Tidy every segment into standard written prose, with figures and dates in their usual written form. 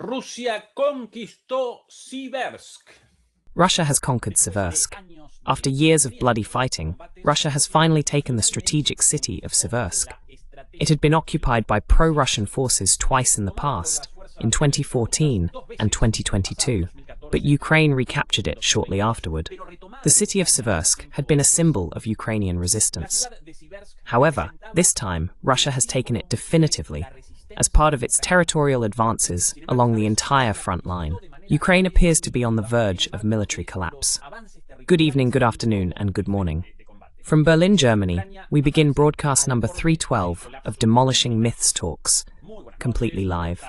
Rusia conquistó Siversk. Russia has conquered Siversk. After years of bloody fighting, Russia has finally taken the strategic city of Siversk. It had been occupied by pro-Russian forces twice in the past, in 2014 and 2022, but Ukraine recaptured it shortly afterward. The city of Siversk had been a symbol of Ukrainian resistance. However, this time, Russia has taken it definitively, as part of its territorial advances along the entire front line. Ukraine appears to be on the verge of military collapse. Good evening, good afternoon, and good morning. From Berlin, Germany, we begin broadcast number 312 of Demolishing Myths Talks, completely live.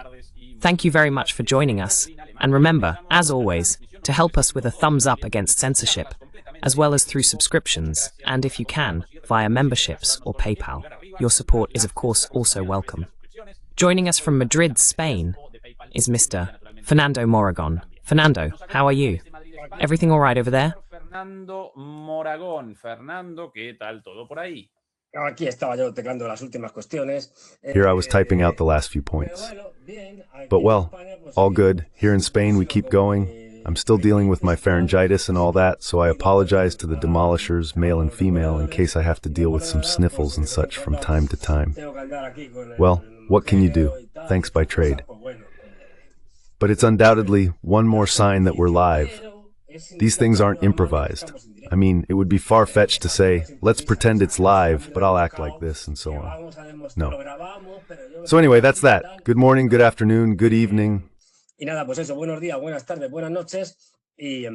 Thank you very much for joining us, and remember, as always, to help us with a thumbs up against censorship, as well as through subscriptions, and if you can, via memberships or PayPal. Your support is of course also welcome. Joining us from Madrid, Spain, is Mr. Fernando Moragón. Fernando, how are you? Everything all right over there? Fernando Moragón. Fernando, ¿qué tal todo por ahí? Aquí estaba yo teclando las últimas cuestiones. Here I was typing out the last few points. But well, all good. Here in Spain we keep going. I'm still dealing with my pharyngitis and all that, so I apologize to the demolishers, male and female, in case I have to deal with some sniffles and such from time to time. Well, what can you do? Thanks by trade. But it's undoubtedly one more sign that we're live. These things aren't improvised. I mean, it would be far-fetched to say, let's pretend it's live, but I'll act like this, and so on. No. So anyway, that's that. Good morning, good afternoon, good evening. Y nada, pues eso, buenos días, buenas tardes, buenas noches. Y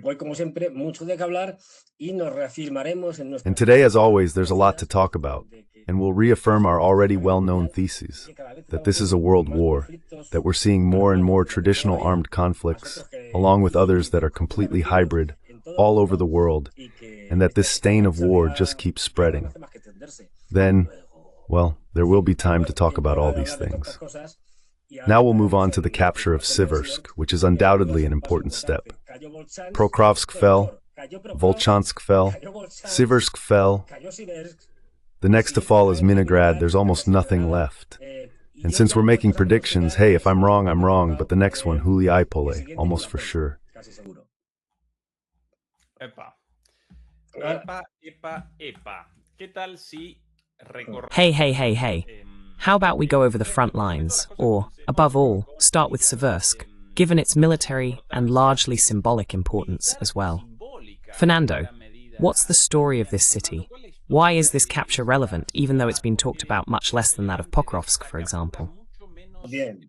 hoy, como siempre, mucho de qué hablar y nos reafirmaremos en nuestra... And today, as always, there's a lot to talk about. And we'll reaffirm our already well-known theses, that this is a world war, that we're seeing more and more traditional armed conflicts, along with others that are completely hybrid, all over the world, and that this stain of war just keeps spreading. Then, well, there will be time to talk about all these things. Now we'll move on to the capture of Siversk, which is undoubtedly an important step. Pokrovsk fell, Volchansk fell, Siversk fell. The next to fall is Minigrad. There's almost nothing left. And since we're making predictions, hey, if I'm wrong, but the next one, Huli Aipole, almost for sure. Hey. How about we go over the front lines, or, above all, start with Siversk, given its military and largely symbolic importance as well. Fernando, what's the story of this city? Why is this capture relevant, even though it's been talked about much less than that of Pokrovsk, for example? Bien,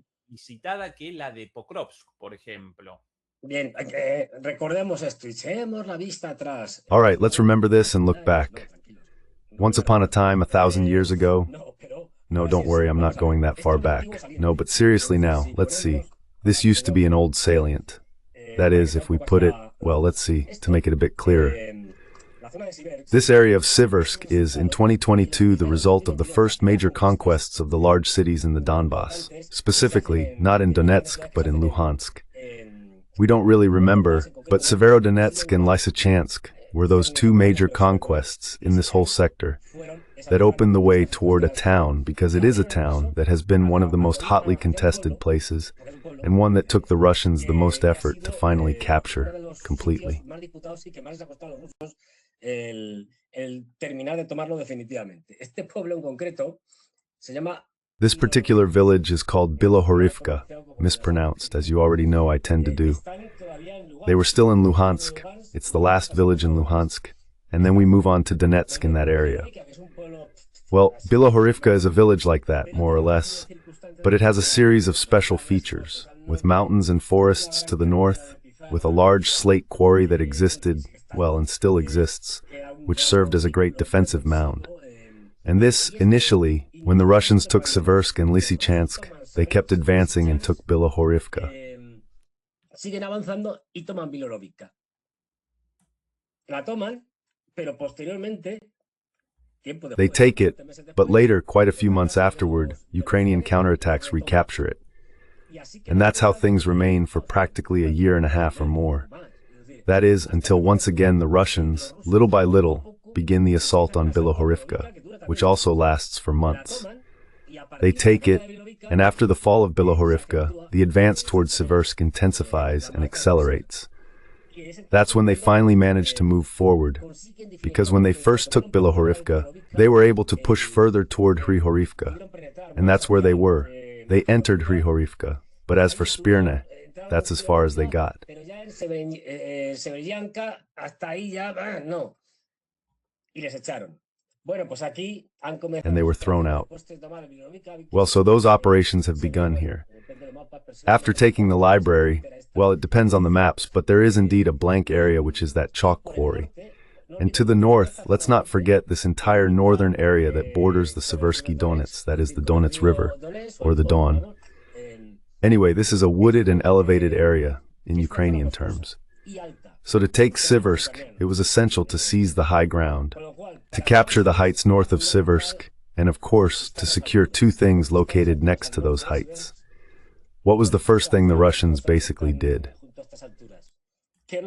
recordemos esto, echemos la vista atrás. All right, let's remember this and look back. Once upon a time, 1,000 years ago. No, don't worry, I'm not going that far back. No, but seriously now, let's see. This used to be an old salient. That is, if we put it, well, let's see, to make it a bit clearer. This area of Siversk is, in 2022, the result of the first major conquests of the large cities in the Donbass. Specifically, not in Donetsk, but in Luhansk. We don't really remember, but Severodonetsk and Lysychansk were those two major conquests in this whole sector that opened the way toward a town, because it is a town that has been one of the most hotly contested places, and one that took the Russians the most effort to finally capture completely. This particular village is called Bilohorivka, mispronounced, as you already know I tend to do. They were still in Luhansk. It's the last village in Luhansk, and then we move on to Donetsk in that area. Well, Bilohorivka is a village like that, more or less, but it has a series of special features, with mountains and forests to the north, with a large slate quarry that existed, well, and still exists, which served as a great defensive mound. And this, initially, when the Russians took Siversk and Lysychansk, they kept advancing and took Bilohorivka. Siguen avanzando y toman Bilohorivka. La toman, pero posteriormente they take it, but later, quite a few months afterward, Ukrainian counterattacks recapture it. And that's how things remain for practically a year and a half or more. That is, until once again the Russians, little by little, begin the assault on Bilohorivka, which also lasts for months. They take it, and after the fall of Bilohorivka, the advance towards Siversk intensifies and accelerates. That's when they finally managed to move forward, because when they first took Bilohorivka, they were able to push further toward Hrihorivka, and that's where they were. They entered Hrihorivka, but as for Spirne, that's as far as they got. And they were thrown out. Well, so those operations have begun here. After taking the library, well, it depends on the maps, but there is indeed a blank area which is that chalk quarry. And to the north, let's not forget this entire northern area that borders the Siversky Donets, that is the Donets River, or the Don. Anyway, this is a wooded and elevated area, in Ukrainian terms. So to take Siversk, it was essential to seize the high ground, to capture the heights north of Siversk, and of course, to secure two things located next to those heights. What was the first thing the Russians basically did? They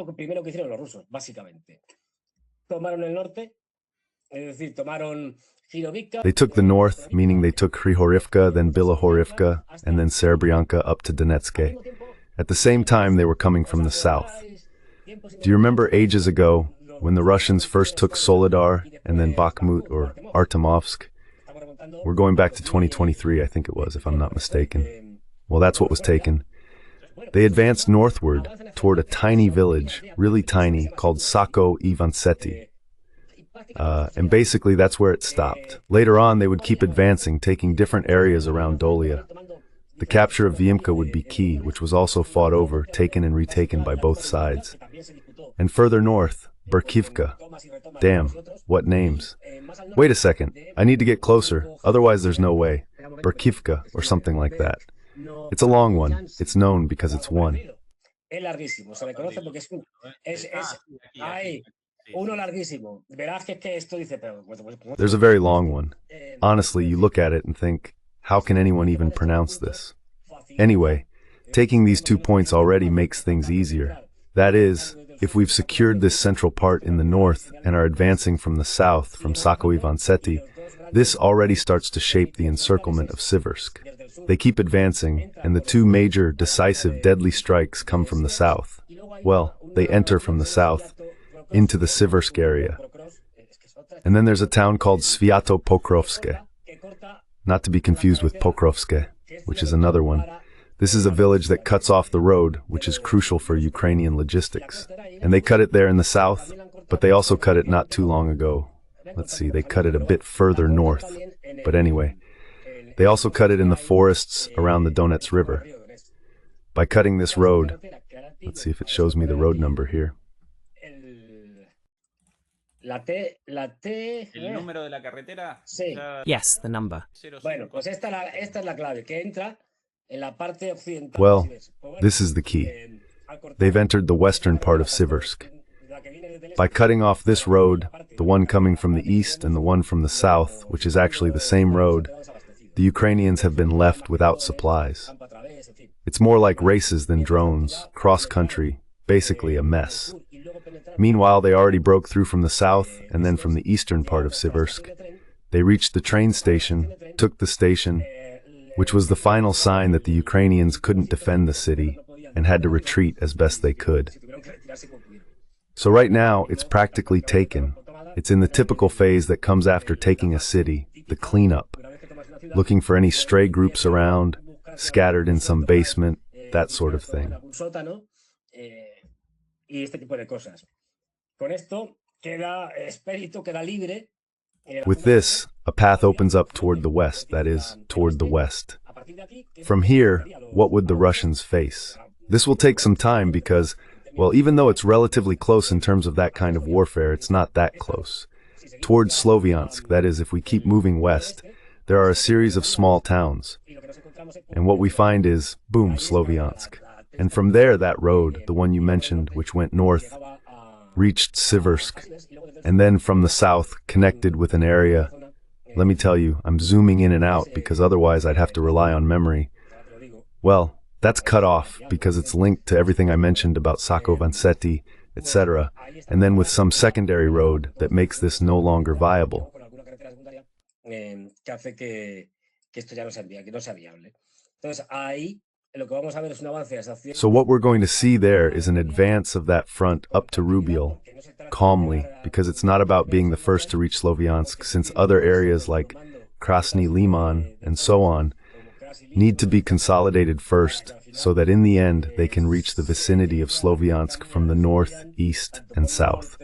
took the north, meaning they took Hrihorivka, then Bilohorivka, and then Serebryanka up to Donetsk. At the same time, they were coming from the south. Do you remember ages ago, when the Russians first took Soledar, and then Bakhmut or Artemovsk? We're going back to 2023, I think it was, if I'm not mistaken. Well, that's what was taken. They advanced northward toward a tiny village, really tiny, called Sako Ivanseti. And basically that's where it stopped. Later on, they would keep advancing, taking different areas around Dolia. The capture of Vyimka would be key, which was also fought over, taken and retaken by both sides. And further north, Berkivka. Damn, what names. Wait a second, I need to get closer, otherwise there's no way. Berkivka, or something like that. It's a long one. It's known because it's one. There's a very long one. Honestly, you look at it and think, how can anyone even pronounce this? Anyway, taking these 2 points already makes things easier. That is, if we've secured this central part in the north and are advancing from the south, from Sako Ivanseti, this already starts to shape the encirclement of Siversk. They keep advancing, and the two major, decisive, deadly strikes come from the south. Well, they enter from the south into the Siversk area. And then there's a town called Sviato-Pokrovske, not to be confused with Pokrovske, which is another one. This is a village that cuts off the road, which is crucial for Ukrainian logistics. And they cut it there in the south, but they also cut it not too long ago. Let's see, they cut it a bit further north. But anyway, they also cut it in the forests around the Donets River. By cutting this road, let's see if it shows me the road number here. Yes, the number. Well, this is the key. They've entered the western part of Siversk. By cutting off this road, the one coming from the east and the one from the south, which is actually the same road, the Ukrainians have been left without supplies. It's more like races than drones, cross-country, basically a mess. Meanwhile, they already broke through from the south and then from the eastern part of Siversk. They reached the train station, took the station, which was the final sign that the Ukrainians couldn't defend the city and had to retreat as best they could. So right now, it's practically taken. It's in the typical phase that comes after taking a city, the cleanup, looking for any stray groups around, scattered in some basement, that sort of thing. With this, a path opens up toward the west, that is, toward the west. From here, what would the Russians face? This will take some time because, well, even though it's relatively close in terms of that kind of warfare, it's not that close. Towards Sloviansk, that is, if we keep moving west, there are a series of small towns. And what we find is, boom, Sloviansk. And from there, that road, the one you mentioned, which went north, reached Siversk. And then from the south, connected with an area. Let me tell you, I'm zooming in and out because otherwise I'd have to rely on memory. Well, that's cut off because it's linked to everything I mentioned about Sako Ivanseti, etc., and then with some secondary road that makes this no longer viable. que esto ya no servía, que no sea viable. Entonces, ahí lo que vamos a ver es un avance hacia So what we're going to see there is an advance of that front up to Rubiel, calmly, because it's not about being the first to reach Sloviansk, since other areas like Krasny Liman and so on need to be consolidated first, so that in the end they can reach the vicinity of Sloviansk from the north, east, and south.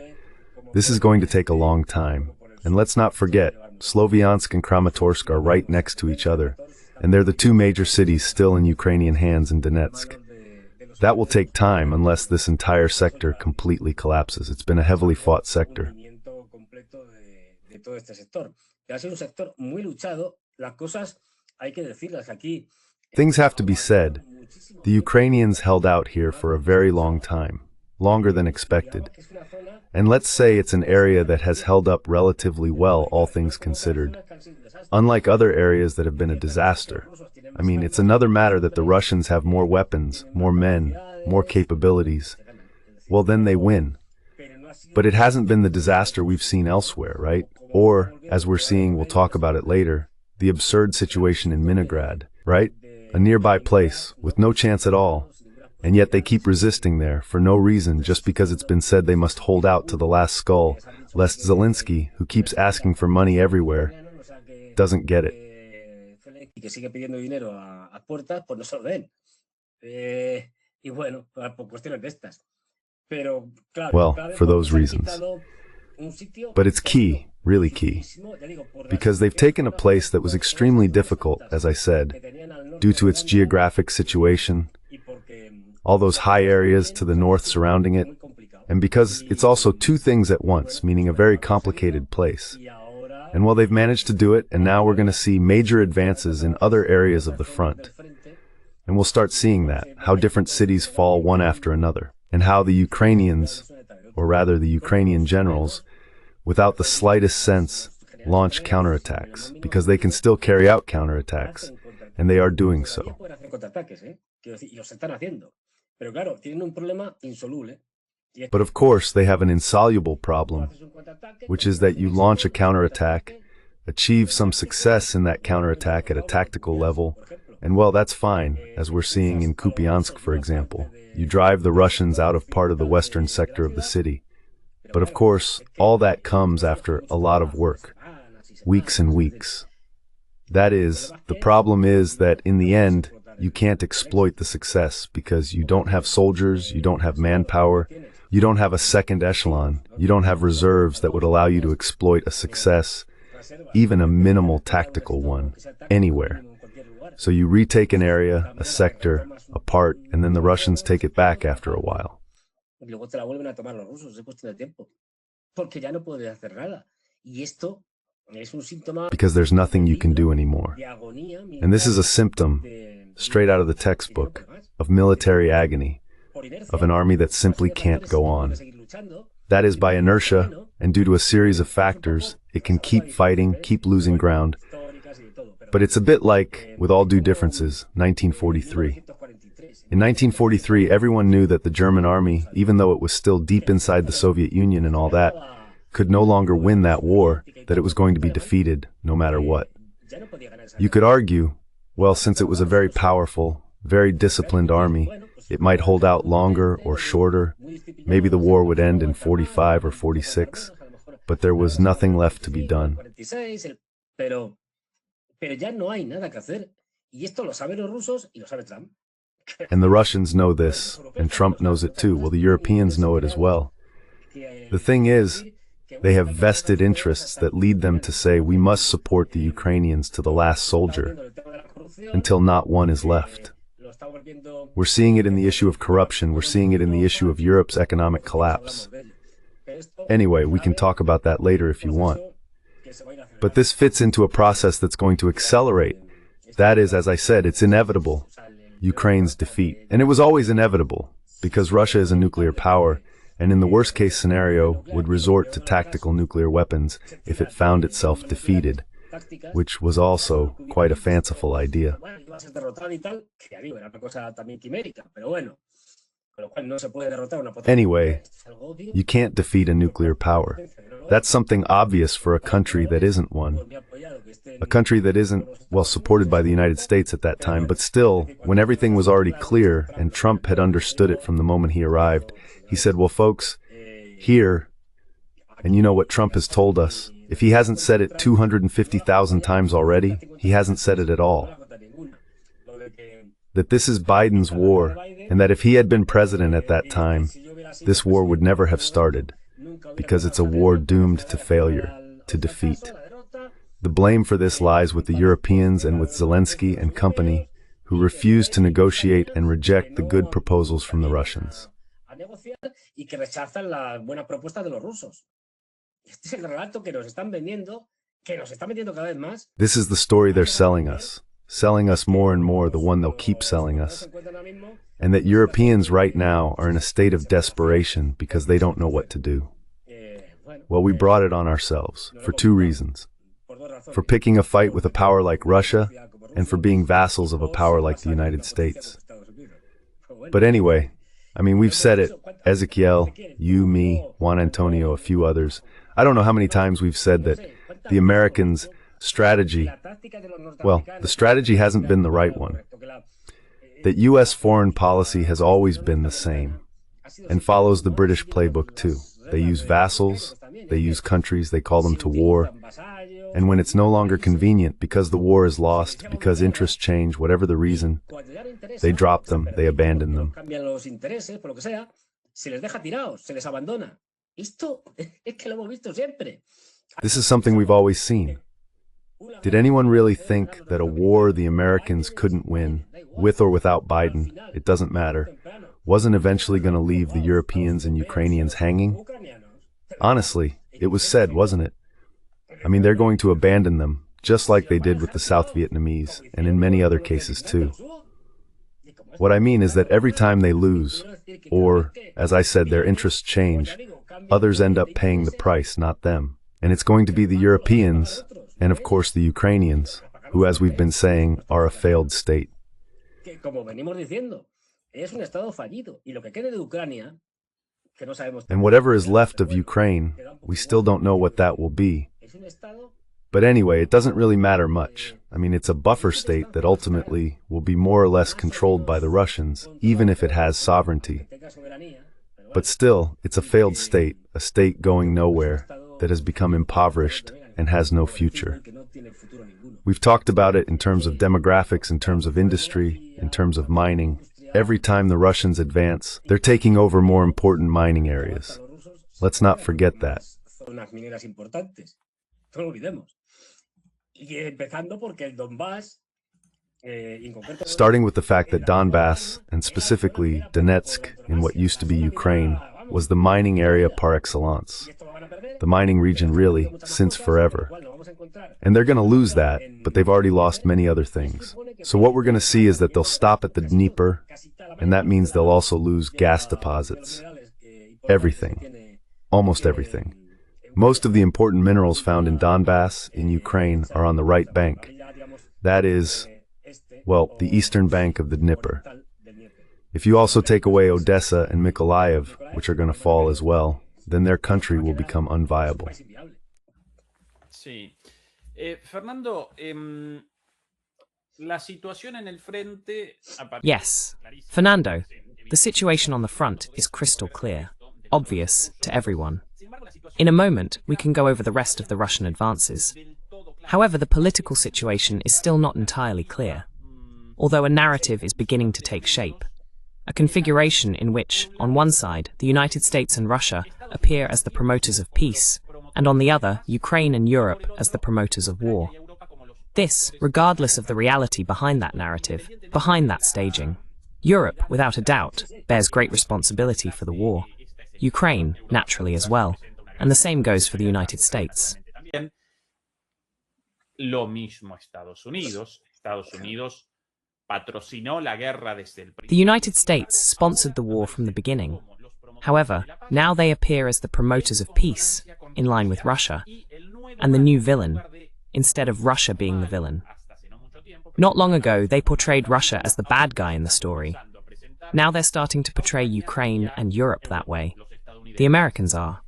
This is going to take a long time. And let's not forget, Sloviansk and Kramatorsk are right next to each other, and they're the two major cities still in Ukrainian hands in Donetsk. That will take time unless this entire sector completely collapses. It's been a heavily fought sector. Things have to be said. The Ukrainians held out here for a very long time, longer than expected. And let's say it's an area that has held up relatively well, all things considered. Unlike other areas that have been a disaster. I mean, it's another matter that the Russians have more weapons, more men, more capabilities. Well, then they win. But it hasn't been the disaster we've seen elsewhere, right? Or, as we're seeing, we'll talk about it later, the absurd situation in Minigrad, right? A nearby place, with no chance at all. And yet they keep resisting there, for no reason, just because it's been said they must hold out to the last skull, lest Zelensky, who keeps asking for money everywhere, doesn't get it. Well, for those reasons. But it's key, really key, because they've taken a place that was extremely difficult, as I said, due to its geographic situation, all those high areas to the north surrounding it, and because it's also two things at once, meaning a very complicated place. And well, they've managed to do it, and now we're going to see major advances in other areas of the front. And we'll start seeing that, how different cities fall one after another, and how the Ukrainians, or rather the Ukrainian generals, without the slightest sense, launch counterattacks, because they can still carry out counterattacks, and they are doing so. But of course, they have an insoluble problem, which is that you launch a counterattack, achieve some success in that counterattack at a tactical level, and well, that's fine, as we're seeing in Kupiansk, for example. You drive the Russians out of part of the western sector of the city. But of course, all that comes after a lot of work, weeks and weeks. That is, the problem is that in the end, you can't exploit the success because you don't have soldiers, you don't have manpower, you don't have a second echelon, you don't have reserves that would allow you to exploit a success, even a minimal tactical one, anywhere. So you retake an area, a sector, a part, and then the Russians take it back after a while. Because there's nothing you can do anymore. And this is a symptom, straight out of the textbook, of military agony, of an army that simply can't go on. That is, by inertia, and due to a series of factors, it can keep fighting, keep losing ground. But it's a bit like, with all due differences, 1943. In 1943, everyone knew that the German army, even though it was still deep inside the Soviet Union and all that, could no longer win that war, that it was going to be defeated, no matter what. You could argue, well, since it was a very powerful, very disciplined army, it might hold out longer or shorter. Maybe the war would end in 45 or 46, but there was nothing left to be done. And the Russians know this, and Trump knows it too. Well, the Europeans know it as well. The thing is, they have vested interests that lead them to say we must support the Ukrainians to the last soldier, until not one is left. We're seeing it in the issue of corruption, we're seeing it in the issue of Europe's economic collapse. Anyway, we can talk about that later if you want. But this fits into a process that's going to accelerate. That is, as I said, it's inevitable. Ukraine's defeat. And it was always inevitable, because Russia is a nuclear power, and in the worst-case scenario would resort to tactical nuclear weapons if it found itself defeated, which was also quite a fanciful idea. Anyway, you can't defeat a nuclear power. That's something obvious for a country that isn't one. A country that isn't, well, supported by the United States at that time, but still, when everything was already clear and Trump had understood it from the moment he arrived, he said, well, folks, here, and you know what Trump has told us, if he hasn't said it 250,000 times already, he hasn't said it at all. That this is Biden's war, and that if he had been president at that time, this war would never have started, because it's a war doomed to failure, to defeat. The blame for this lies with the Europeans and with Zelensky and company, who refuse to negotiate and reject the good proposals from the Russians. This is the story they're selling us more and more, the one they'll keep selling us, and that Europeans right now are in a state of desperation because they don't know what to do. Well, we brought it on ourselves, for two reasons. For picking a fight with a power like Russia, and for being vassals of a power like the United States. But anyway, I mean, we've said it, Ezequiel, you, me, Juan Antonio, a few others. I don't know how many times we've said that the Americans' strategy, well, the strategy hasn't been the right one. That U.S. foreign policy has always been the same, and follows the British playbook too. They use vassals, they use countries, they call them to war, and when it's no longer convenient, because the war is lost, because interests change, whatever the reason, they drop them, they abandon them. This is something we've always seen. Did anyone really think that a war the Americans couldn't win, with or without Biden, it doesn't matter, wasn't eventually going to leave the Europeans and Ukrainians hanging? Honestly, it was said, wasn't it? I mean, they're going to abandon them, just like they did with the South Vietnamese, and in many other cases too. What I mean is that every time they lose, or, as I said, their interests change, others end up paying the price, not them. And it's going to be the Europeans, and of course the Ukrainians, who, as we've been saying, are a failed state. And whatever is left of Ukraine, we still don't know what that will be. But anyway, it doesn't really matter much. I mean, it's a buffer state that ultimately will be more or less controlled by the Russians, even if it has sovereignty. But still, it's a failed state, a state going nowhere, that has become impoverished and has no future. We've talked about it in terms of demographics, in terms of industry, in terms of mining. Every time the Russians advance, they're taking over more important mining areas. Let's not forget that. Starting with the fact that Donbass, and specifically Donetsk, in what used to be Ukraine, was the mining area par excellence. The mining region really, since forever. And they're going to lose that, but they've already lost many other things. So what we're going to see is that they'll stop at the Dnieper, and that means they'll also lose gas deposits. Everything. Almost everything. Most of the important minerals found in Donbass, in Ukraine, are on the right bank. That is, well, the eastern bank of the Dnieper. If you also take away Odessa and Mykolaiv, which are going to fall as well, then their country will become unviable. Sí. Fernando, la situación en el frente... Yes, Fernando, the situation on the front is crystal clear, obvious to everyone. In a moment, we can go over the rest of the Russian advances. However, the political situation is still not entirely clear, although a narrative is beginning to take shape. A configuration in which, on one side, the United States and Russia appear as the promoters of peace, and on the other, Ukraine and Europe as the promoters of war. This, regardless of the reality behind that narrative, behind that staging. Europe, without a doubt, bears great responsibility for the war. Ukraine, naturally as well, and the same goes for the United States. Lo mismo Estados Unidos. Estados Unidos patrocinó la guerra desde el principio. The United States sponsored the war from the beginning. However, now they appear as the promoters of peace, in line with Russia, and the new villain, instead of Russia being the villain. Not long ago, they portrayed Russia as the bad guy in the story. Now they're starting to portray Ukraine and Europe that way. The Americans are.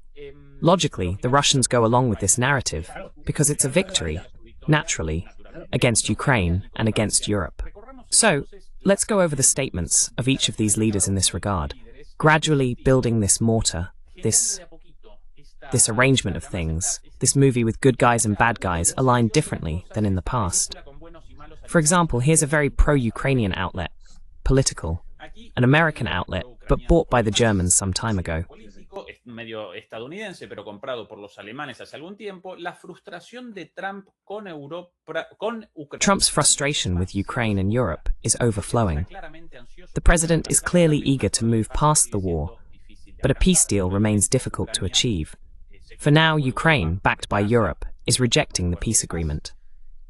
Logically, the Russians go along with this narrative because it's a victory, naturally, against Ukraine and against Europe. So, let's go over the statements of each of these leaders in this regard, gradually building this mortar, this arrangement of things, this movie with good guys and bad guys aligned differently than in the past. For example, here's a very pro-Ukrainian outlet, Political, an American outlet, but bought by the Germans some time ago. Medio estadounidense, pero comprado por los alemanes hace algún tiempo, la frustración de Trump con Ucrania. Trump's frustration with Ukraine and Europe is overflowing. The president is clearly eager to move past the war, but a peace deal remains difficult to achieve. For now, Ukraine, backed by Europe, is rejecting the peace agreement.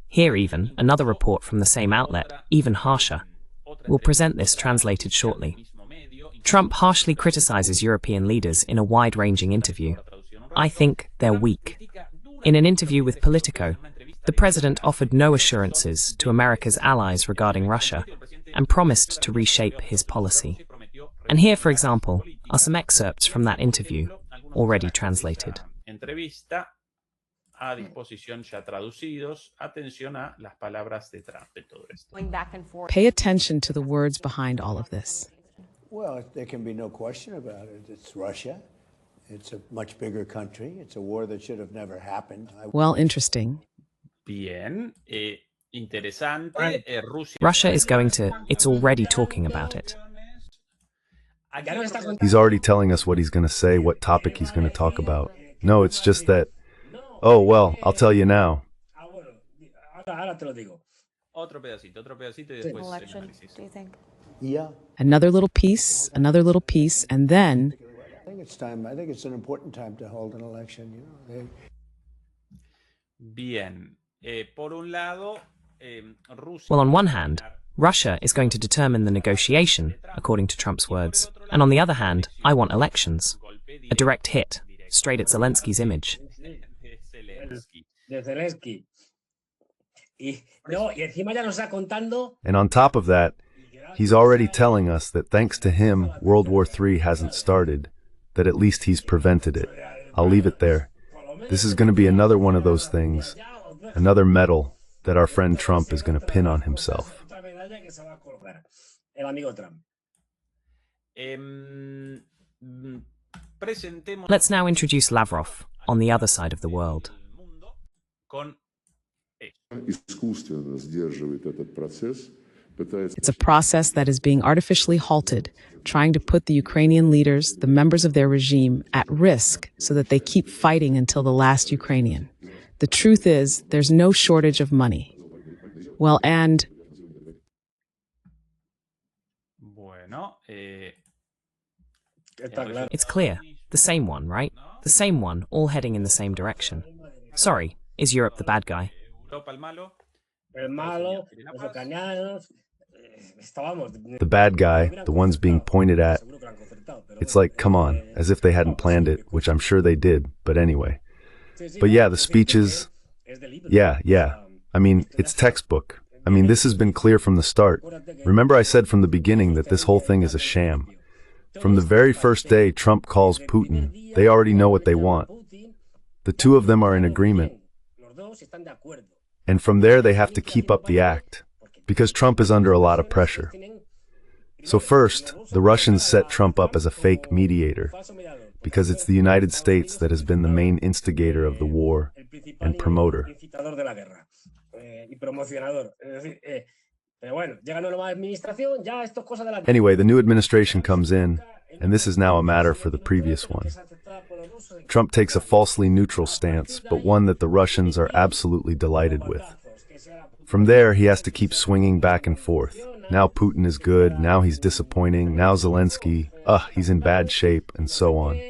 Here even, another report from the same outlet, even harsher. We'll present this translated shortly. Trump harshly criticizes European leaders in a wide-ranging interview. I think they're weak. In an interview with Politico, the president offered no assurances to America's allies regarding Russia and promised to reshape his policy. And here, for example, are some excerpts from that interview, already translated. Entrevista a disposición ya traducidos. Atención a las palabras de Trump de todo esto. Pay attention to the words behind all of this. Well, there can be no question about it. It's Russia. It's a much bigger country. It's a war that should have never happened. Well, interesting. Bien, interesante. Russia is going to, it's already talking about it. He's already telling us what he's going to say, what topic he's going to talk about. No, it's just that, oh, well, I'll tell you now. Otro pedacito y después el análisis. Do you think? Yeah. Another little piece, and then I think it's time. I think it's an important time to hold an election. You know, Bien, por un lado, Rusia. Well, on one hand, Russia is going to determine the negotiation, according to Trump's words. And on the other hand, I want elections. A direct hit, straight at Zelensky's image. And on top of that, he's already telling us that thanks to him, World War III hasn't started, that at least he's prevented it. I'll leave it there. This is going to be another one of those things, another medal that our friend Trump is going to pin on himself. Let's now introduce Lavrov on the other side of the world. it's a process that is being artificially halted, trying to put the Ukrainian leaders, the members of their regime, at risk so that they keep fighting until the last Ukrainian. The truth is, there's no shortage of money. Well, and It's clear. The same one, right? The same one, all heading in the same direction. Sorry, is Europe the bad guy? The bad guy, the ones being pointed at. It's like, come on, as if they hadn't planned it, which I'm sure they did, but anyway. But yeah, the speeches, yeah. I mean, it's textbook. I mean, this has been clear from the start. Remember I said from the beginning that this whole thing is a sham. From the very first day Trump calls Putin, they already know what they want. The two of them are in agreement. And from there they have to keep up the act, because Trump is under a lot of pressure. So first, the Russians set Trump up as a fake mediator, because it's the United States that has been the main instigator of the war and promoter. Anyway, the new administration comes in, and this is now a matter for the previous one. Trump takes a falsely neutral stance, but one that the Russians are absolutely delighted with. From there, he has to keep swinging back and forth. Now Putin is good, now he's disappointing, now Zelensky, he's in bad shape, and so on.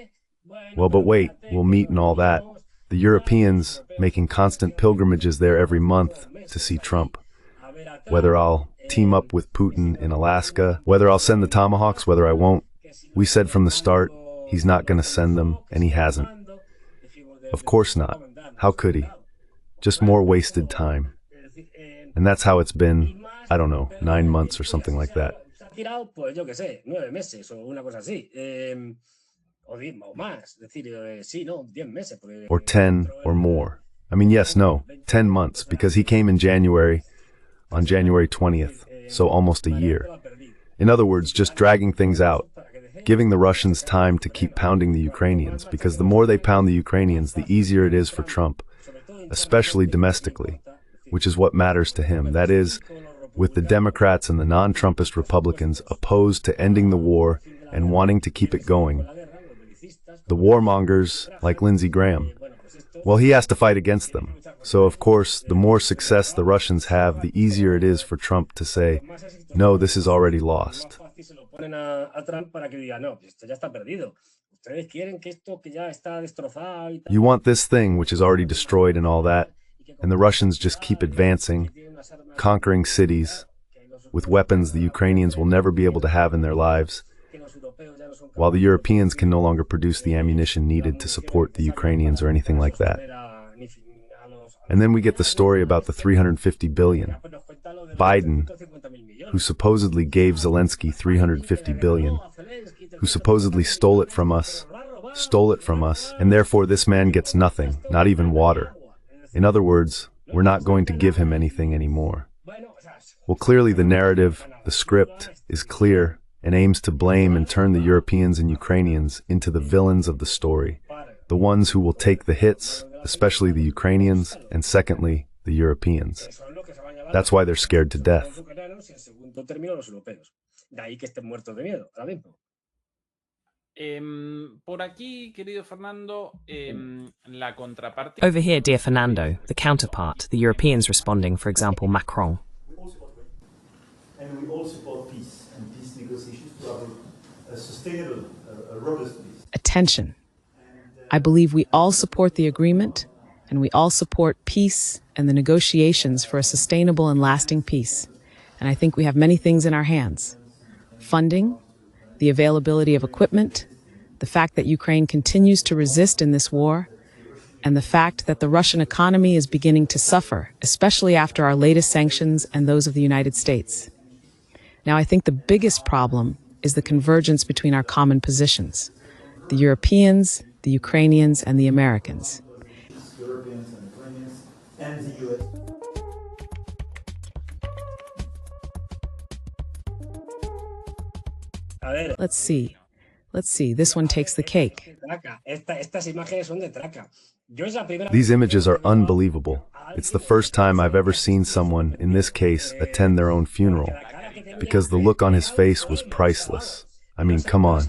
Well, but wait, we'll meet and all that. The Europeans making constant pilgrimages there every month to see Trump. Whether I'll team up with Putin in Alaska, whether I'll send the Tomahawks, whether I won't. We said from the start, he's not going to send them, and he hasn't. Of course not. How could he? Just more wasted time. And that's how it's been, I don't know, 9 months or something like that. tirado, pues yo qué sé, 9 meses o una cosa así. O más, es decir, sí, no, 10 meses. Or 10 or more. I mean, yes, no, 10 months, because he came in January, on January 20th, so almost a year. In other words, just dragging things out, giving the Russians time to keep pounding the Ukrainians, because the more they pound the Ukrainians, the easier it is for Trump, especially domestically, which is what matters to him. That is, with the Democrats and the non-Trumpist Republicans opposed to ending the war and wanting to keep it going. The warmongers, like Lindsey Graham, well, he has to fight against them. So, of course, the more success the Russians have, the easier it is for Trump to say, no, this is already lost. You want this thing, which is already destroyed and all that, and the Russians just keep advancing, conquering cities, with weapons the Ukrainians will never be able to have in their lives, while the Europeans can no longer produce the ammunition needed to support the Ukrainians or anything like that. And then we get the story about the $350 billion. Biden, who supposedly gave Zelensky $350 billion, who supposedly stole it from us, and therefore this man gets nothing, not even water. In other words, we're not going to give him anything anymore. Well, clearly the narrative, the script, is clear and aims to blame and turn the Europeans and Ukrainians into the villains of the story, the ones who will take the hits, especially the Ukrainians, and secondly, the Europeans. That's why they're scared to death. Por aquí, querido Fernando, la contraparte. Over here, dear Fernando, the counterpart, the Europeans responding, for example, Macron. And we all support peace and peace negotiations to have a sustainable, a robust peace. Attention. I believe we all support the agreement, and we all support peace and the negotiations for a sustainable and lasting peace. And I think we have many things in our hands. Funding, the availability of equipment, the fact that Ukraine continues to resist in this war, and the fact that the Russian economy is beginning to suffer, especially after our latest sanctions and those of the United States. Now, I think the biggest problem is the convergence between our common positions, the Europeans, the Ukrainians, and the Americans. Europeans and Ukrainians and the US. Let's see. This one takes the cake. These images are unbelievable. It's the first time I've ever seen someone, in this case, attend their own funeral, because the look on his face was priceless. I mean, come on.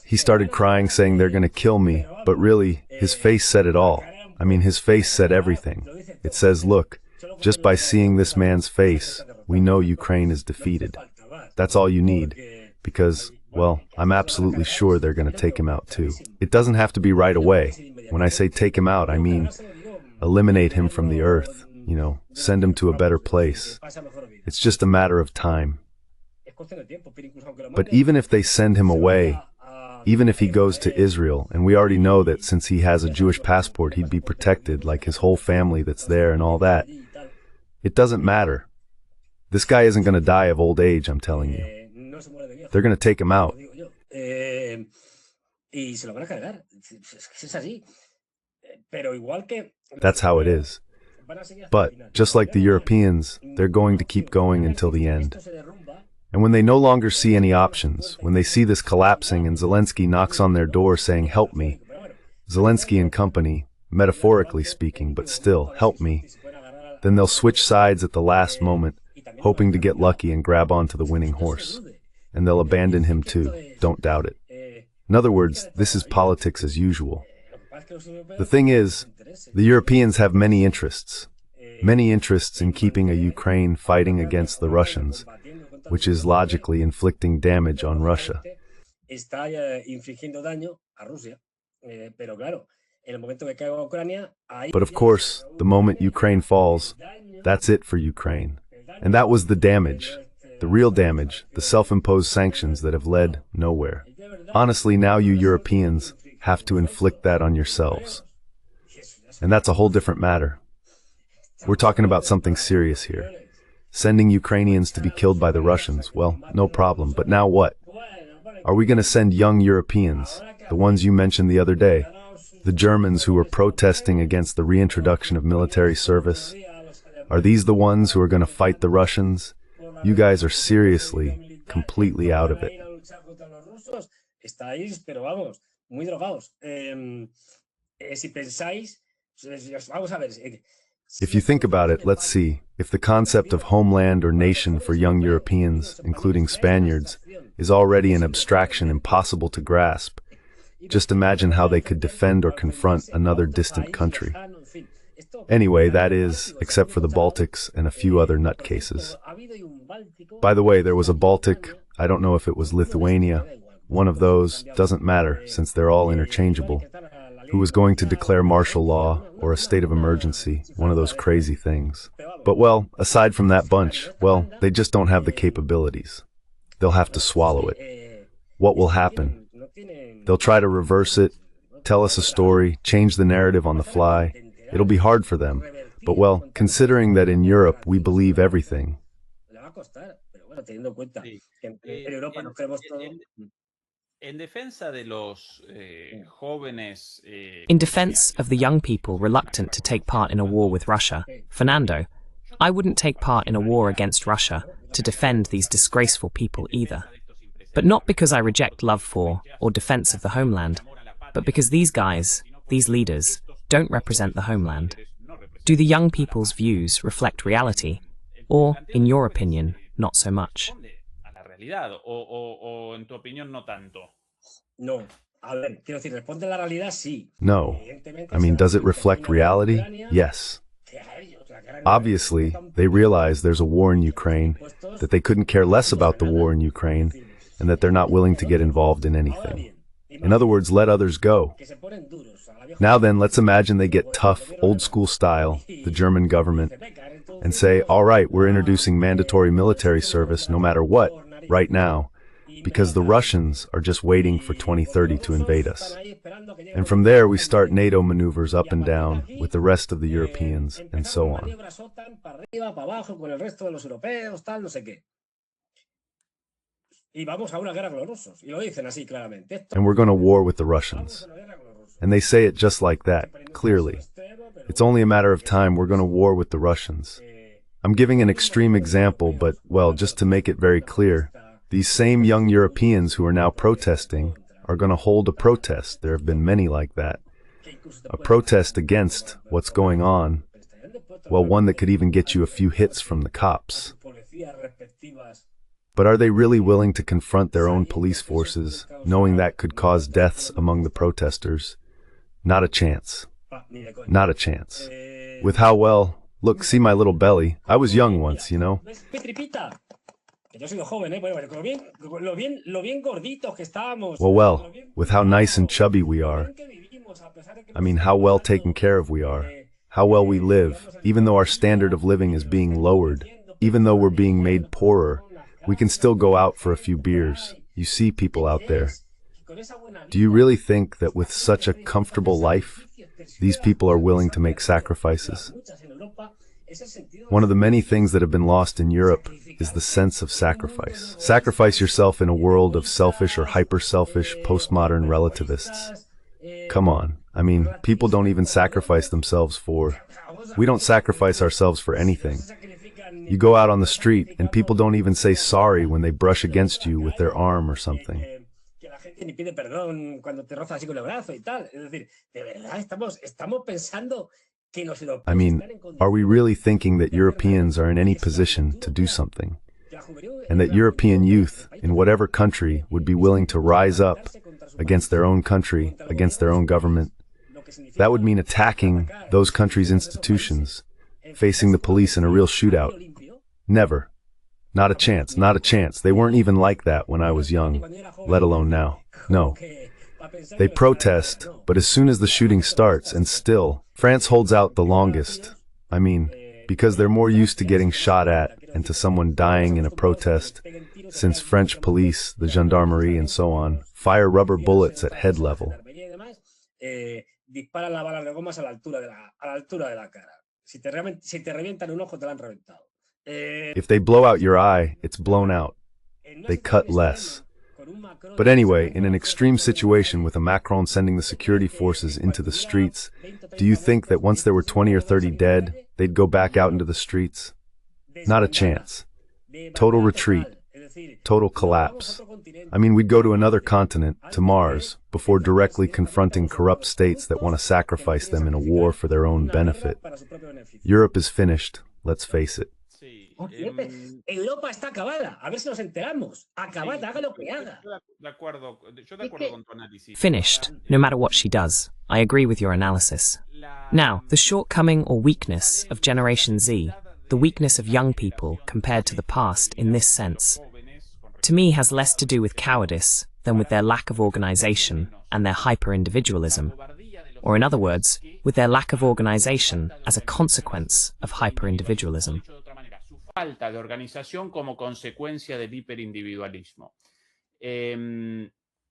He started crying, saying they're gonna kill me, but really, his face said it all. I mean, his face said everything. It says, look, just by seeing this man's face, we know Ukraine is defeated. That's all you need, because, well, I'm absolutely sure they're gonna take him out too. It doesn't have to be right away. When I say take him out, I mean eliminate him from the earth, you know, send him to a better place. It's just a matter of time. But even if they send him away, even if he goes to Israel, and we already know that since he has a Jewish passport, he'd be protected like his whole family that's there and all that, it doesn't matter. This guy isn't going to die of old age, I'm telling you. They're going to take him out. That's how it is. But, just like the Europeans, they're going to keep going until the end. And when they no longer see any options, when they see this collapsing and Zelensky knocks on their door saying, help me, Zelensky and company, metaphorically speaking, but still, help me, then they'll switch sides at the last moment, hoping to get lucky and grab onto the winning horse. And they'll abandon him too, don't doubt it. In other words, this is politics as usual. The thing is, the Europeans have many interests in keeping a Ukraine fighting against the Russians, which is logically inflicting damage on Russia. But of course, the moment Ukraine falls, that's it for Ukraine. And that was the damage, the real damage, the self-imposed sanctions that have led nowhere. Honestly, now you Europeans have to inflict that on yourselves. And that's a whole different matter. We're talking about something serious here. Sending Ukrainians to be killed by the Russians, well, no problem. But now what? Are we going to send young Europeans, the ones you mentioned the other day, the Germans who were protesting against the reintroduction of military service? Are these the ones who are going to fight the Russians? You guys are seriously, completely out of it. If you think about it, let's see, if the concept of homeland or nation for young Europeans, including Spaniards, is already an abstraction impossible to grasp, just imagine how they could defend or confront another distant country. Anyway, that is, except for the Baltics and a few other nutcases. By the way, there was a Baltic, I don't know if it was Lithuania, one of those, doesn't matter since they're all interchangeable, who was going to declare martial law or a state of emergency, one of those crazy things. But well, aside from that bunch, well, they just don't have the capabilities. They'll have to swallow it. What will happen? They'll try to reverse it, tell us a story, change the narrative on the fly. It'll be hard for them. But well, considering that in Europe we believe everything. In defense of the young people reluctant to take part in a war with Russia, Fernando, I wouldn't take part in a war against Russia to defend these disgraceful people either. But not because I reject love for or defense of the homeland, but because these guys, these leaders, don't represent the homeland. Do the young people's views reflect reality, or, in your opinion, not so much? No. I mean, does it reflect reality? Yes. Obviously, they realize there's a war in Ukraine, that they couldn't care less about the war in Ukraine, and that they're not willing to get involved in anything. In other words, let others go. Now then, let's imagine they get tough, old-school style, the German government, and say, all right, we're introducing mandatory military service no matter what, right now, because the Russians are just waiting for 2030 to invade us. And from there, we start NATO maneuvers up and down with the rest of the Europeans, and so on. And we're going to war with the Russians. And they say it just like that, clearly. It's only a matter of time we're going to war with the Russians. I'm giving an extreme example, but, well, just to make it very clear, these same young Europeans who are now protesting are going to hold a protest. There have been many like that. A protest against what's going on. Well, one that could even get you a few hits from the cops. But are they really willing to confront their own police forces, knowing that could cause deaths among the protesters? Not a chance. Not a chance. With how well, look, see my little belly. I was young once, you know. Well, with how nice and chubby we are. I mean, how well taken care of we are. How well we live, even though our standard of living is being lowered, even though we're being made poorer, we can still go out for a few beers. You see people out there. Do you really think that with such a comfortable life, these people are willing to make sacrifices? One of the many things that have been lost in Europe is the sense of sacrifice. Sacrifice yourself in a world of selfish or hyper-selfish postmodern relativists. Come on. I mean, people don't even sacrifice themselves for... We don't sacrifice ourselves for anything. You go out on the street and people don't even say sorry when they brush against you with their arm or something. I mean, are we really thinking that Europeans are in any position to do something? And that European youth, in whatever country, would be willing to rise up against their own country, against their own government? That would mean attacking those countries' institutions, facing the police in a real shootout. Never. Not a chance, not a chance. They weren't even like that when I was young, let alone now. No. They protest, but as soon as the shooting starts, and still, France holds out the longest. I mean, because they're more used to getting shot at and to someone dying in a protest, since French police, the gendarmerie, and so on, fire rubber bullets at head level. If they blow out your eye, it's blown out. They cut less. But anyway, in an extreme situation with a Macron sending the security forces into the streets, do you think that once there were 20 or 30 dead, they'd go back out into the streets? Not a chance. Total retreat. Total collapse. I mean, we'd go to another continent, to Mars, before directly confronting corrupt states that want to sacrifice them in a war for their own benefit. Europe is finished, let's face it. Europa está acabada. A ver si nos enteramos. Acabada, haga lo que haga. Yo de acuerdo con tu análisis. Finished, no matter what she does. I agree with your analysis. Now, the shortcoming or weakness of Generation Z, the weakness of young people compared to the past in this sense, to me has less to do with cowardice than with their lack of organization and their hyper-individualism. Or in other words, with their lack of organization as a consequence of hyper-individualism. Falta de organización como consecuencia del hiperindividualismo.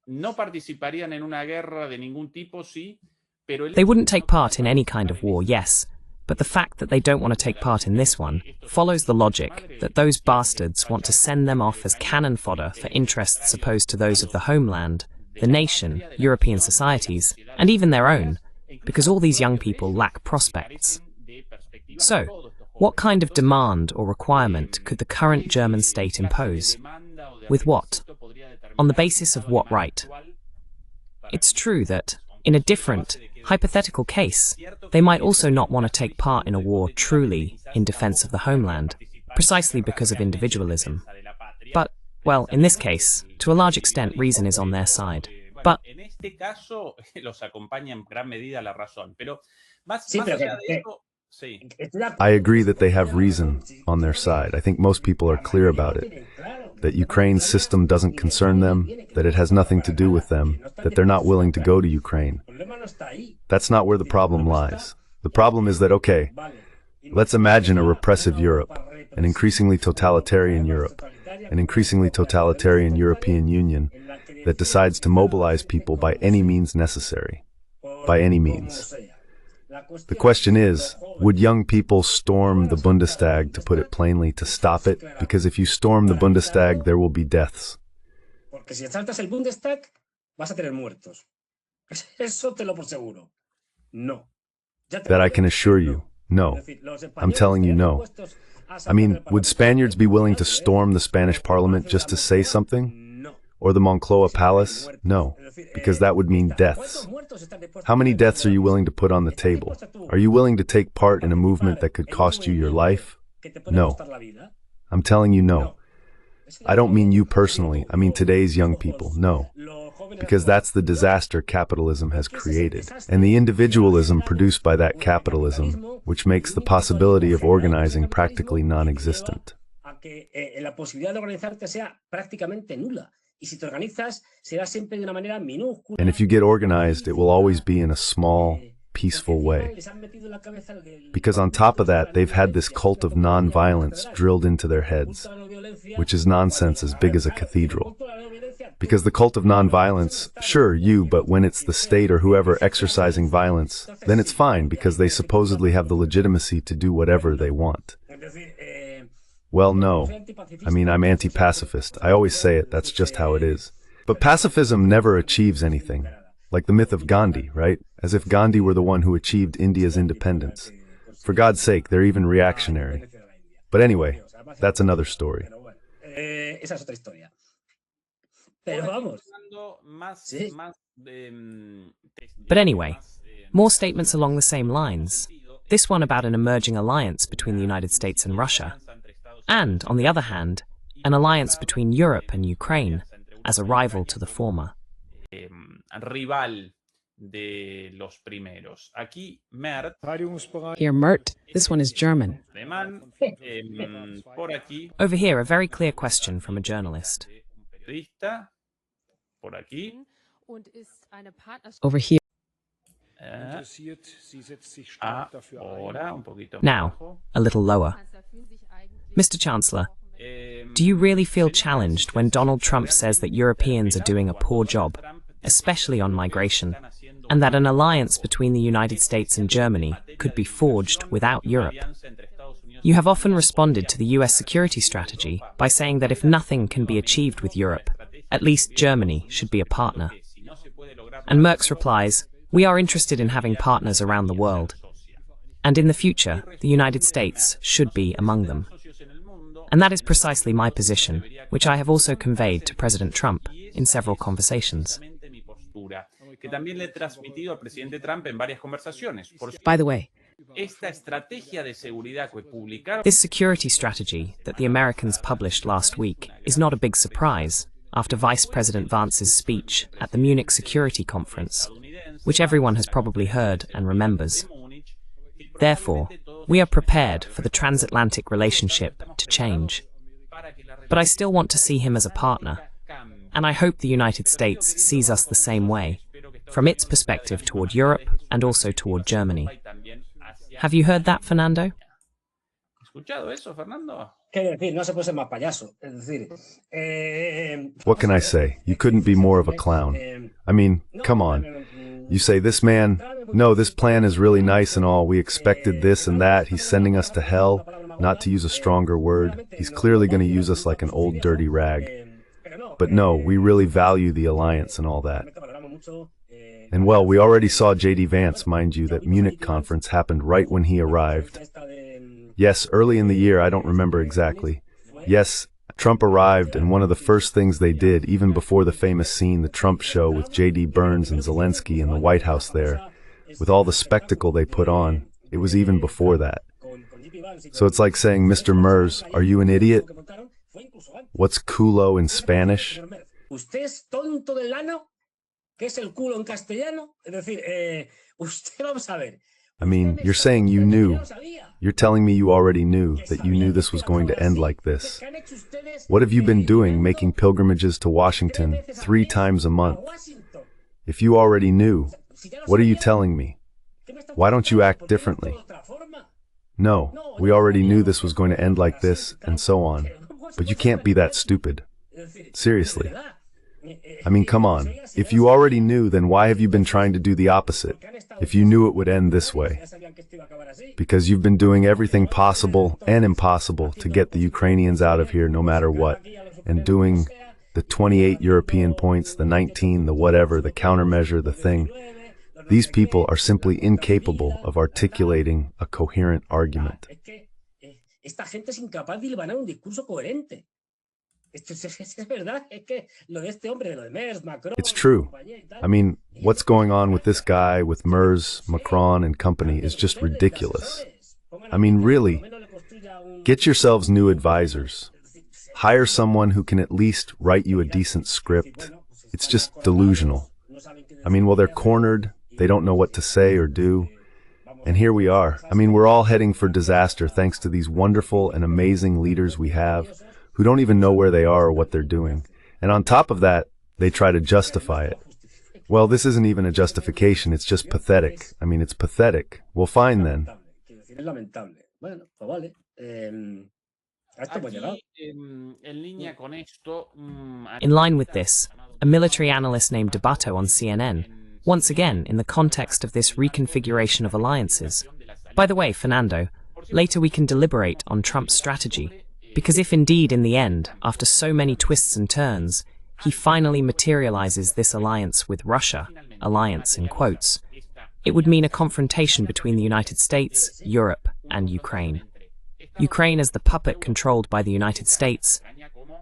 No participarían en una guerra de ningún tipo, sí, pero They wouldn't take part in any kind of war, yes, but the fact that they don't want to take part in this one follows the logic that those bastards want to send them off as cannon fodder for interests opposed to those of the homeland, the nation, European societies, and even their own, because all these young people lack prospects. So, what kind of demand or requirement could the current German state impose? With what? On the basis of what right? It's true that, in a different, hypothetical case, they might also not want to take part in a war truly in defense of the homeland, precisely because of individualism. But, well, in this case, to a large extent, reason is on their side. But en este caso los acompaña en gran medida la razón, pero más allá de eso, sí. I agree that they have reason on their side. I think most people are clear about it. That Ukraine's system doesn't concern them, that it has nothing to do with them, that they're not willing to go to Ukraine. That's not where the problem lies. The problem is that, okay, let's imagine a repressive Europe, an increasingly totalitarian Europe, an increasingly totalitarian European Union that decides to mobilize people by any means necessary. By any means. The question is, would young people storm the Bundestag, to put it plainly, to stop it? Because if you storm the Bundestag, there will be deaths. Porque si asaltas el Bundestag, vas a tener muertos. Eso te lo por seguro. No. That I can assure you. No. I'm telling you no. I mean, would Spaniards be willing to storm the Spanish parliament just to say something? Or the Moncloa Palace? No, because that would mean deaths. How many deaths are you willing to put on the table? Are you willing to take part in a movement that could cost you your life? No. I'm telling you no. I don't mean you personally, I mean today's young people, no. Because that's the disaster capitalism has created, and the individualism produced by that capitalism, which makes the possibility of organizing practically non-existent. And if you get organized, it will always be in a small, peaceful way. Because on top of that, they've had this cult of non-violence drilled into their heads, which is nonsense as big as a cathedral. Because the cult of non-violence, sure, but when it's the state or whoever exercising violence, then it's fine because they supposedly have the legitimacy to do whatever they want. Well, no. I mean, I'm anti-pacifist. I always say it, that's just how it is. But pacifism never achieves anything. Like the myth of Gandhi, right? As if Gandhi were the one who achieved India's independence. For God's sake, they're even reactionary. But anyway, that's another story. But anyway, more statements along the same lines. This one about an emerging alliance between the United States and Russia. And, on the other hand, an alliance between Europe and Ukraine as a rival to the former. Rival de los primeros. Aquí, Mert. Here, Mert. This one is German. Por aquí. Over here, a very clear question from a journalist. Por aquí. Over here. Ahora, un poquito Now, a little lower. Mr. Chancellor, do you really feel challenged when Donald Trump says that Europeans are doing a poor job, especially on migration, and that an alliance between the United States and Germany could be forged without Europe? You have often responded to the US security strategy by saying that if nothing can be achieved with Europe, at least Germany should be a partner. And Merckx replies, "We are interested in having partners around the world. And in the future, the United States should be among them." And that is precisely my position, which I have also conveyed to President Trump in several conversations. By the way, this security strategy that the Americans published last week is not a big surprise after Vice President Vance's speech at the Munich Security Conference, which everyone has probably heard and remembers. Therefore, we are prepared for the transatlantic relationship to change. But I still want to see him as a partner, and I hope the United States sees us the same way, from its perspective toward Europe and also toward Germany. Have you heard that, Fernando? What can I say? You couldn't be more of a clown. I mean, come on. You say, this man, no, this plan is really nice and all. We expected this and that. He's sending us to hell, not to use a stronger word. He's clearly going to use us like an old dirty rag. But no, we really value the alliance and all that. And well, we already saw J.D. Vance, mind you, that Munich conference happened right when he arrived. Yes, early in the year, I don't remember exactly. Yes, Trump arrived, and one of the first things they did, even before the famous scene, the Trump show with J.D. Burns and Zelensky in the White House there, with all the spectacle they put on, it was even before that. So it's like saying, Mr. Mers, are you an idiot? What's culo in Spanish? I mean, you're saying you knew. You're telling me you already knew, that you knew this was going to end like this. What have you been doing, making pilgrimages to Washington 3 times a month? If you already knew, what are you telling me? Why don't you act differently? No, we already knew this was going to end like this, and so on. But you can't be that stupid. Seriously. I mean, come on. If you already knew, then why have you been trying to do the opposite? If you knew it would end this way. Because you've been doing everything possible and impossible to get the Ukrainians out of here no matter what. And doing the 28 European points, the 19, the whatever, the countermeasure, the thing. These people are simply incapable of articulating a coherent argument. It's true. I mean, what's going on with this guy, with Mers, Macron, and company is just ridiculous. I mean, really, get yourselves new advisors. Hire someone who can at least write you a decent script. It's just delusional. I mean, well, they're cornered. They don't know what to say or do. And here we are. I mean, we're all heading for disaster thanks to these wonderful and amazing leaders we have, who don't even know where they are or what they're doing. And on top of that, they try to justify it. Well, this isn't even a justification, it's just pathetic. I mean, it's pathetic. Well, fine then. In line with this, a military analyst named Debato on CNN, once again in the context of this reconfiguration of alliances. By the way, Fernando, later we can deliberate on Trump's strategy. Because if indeed, in the end, after so many twists and turns, he finally materializes this alliance with Russia, alliance in quotes, it would mean a confrontation between the United States, Europe, and Ukraine. Ukraine as the puppet controlled by the United States,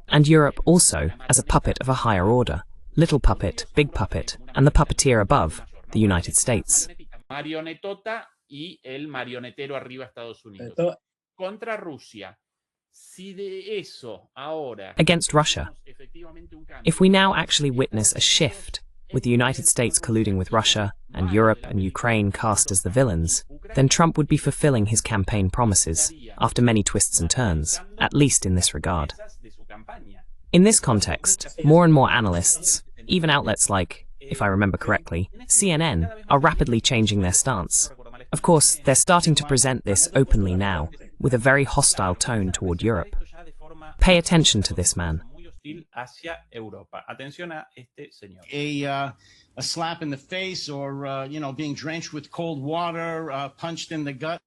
and Europe also as a puppet of a higher order, little puppet, big puppet, and the puppeteer above, the United States. Against Russia. If we now actually witness a shift, with the United States colluding with Russia, and Europe and Ukraine cast as the villains, then Trump would be fulfilling his campaign promises, after many twists and turns, at least in this regard. In this context, more and more analysts, even outlets like, if I remember correctly, CNN, are rapidly changing their stance. Of course, they're starting to present this openly now, with a very hostile tone toward Europe. Pay attention to this man. A slap in the face or, being drenched with cold water, punched in the gut.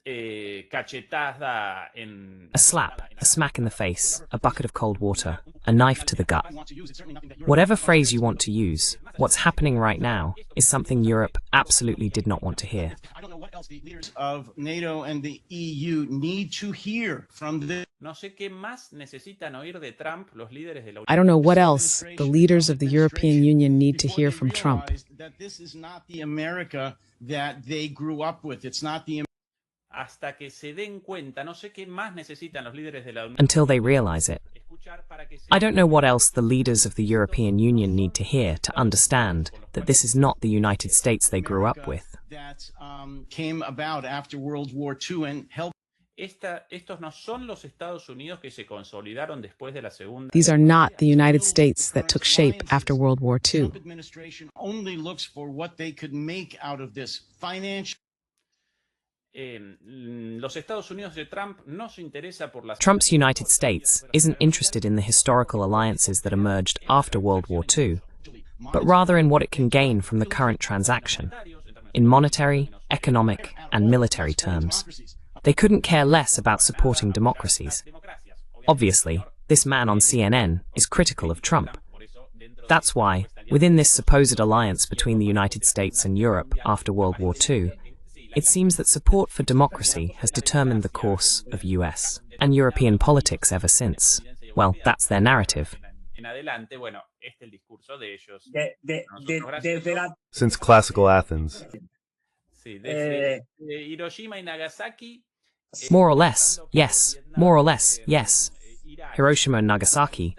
cachetada en... A slap, a smack in the face, a bucket of cold water, a knife to the gut. Whatever phrase you want to use, what's happening right now is something Europe absolutely did not want to hear. I don't know what else the leaders of NATO and the EU need to hear from the... No sé qué más necesitan oír de Trump los líderes de la I don't know what else the leaders of the European Union need to hear from Trump. That this is not the America that they grew up with. It's not the... hasta que se den cuenta, no sé qué más necesitan los líderes de la Unión. Until they realize it. I don't know what else the leaders of the European Union need to hear to understand that this is not the United States they grew up with. That came about after World War II and helped. Estos no son los Estados Unidos que se consolidaron después de la Segunda. These are not the United States that took shape after World War II. The Trump administration only looks for what they could make out of this financial. Los Estados Unidos de Trump no se interesa por las... Trump's United States isn't interested in the historical alliances that emerged after World War II, but rather in what it can gain from the current transaction, in monetary, economic, and military terms. They couldn't care less about supporting democracies. Obviously, this man on CNN is critical of Trump. That's why, within this supposed alliance between the United States and Europe after World War II, it seems that support for democracy has determined the course of US and European politics ever since. Well, that's their narrative. Since classical Athens. Hiroshima y Nagasaki. More or less, yes. More or less, yes. Hiroshima and Nagasaki,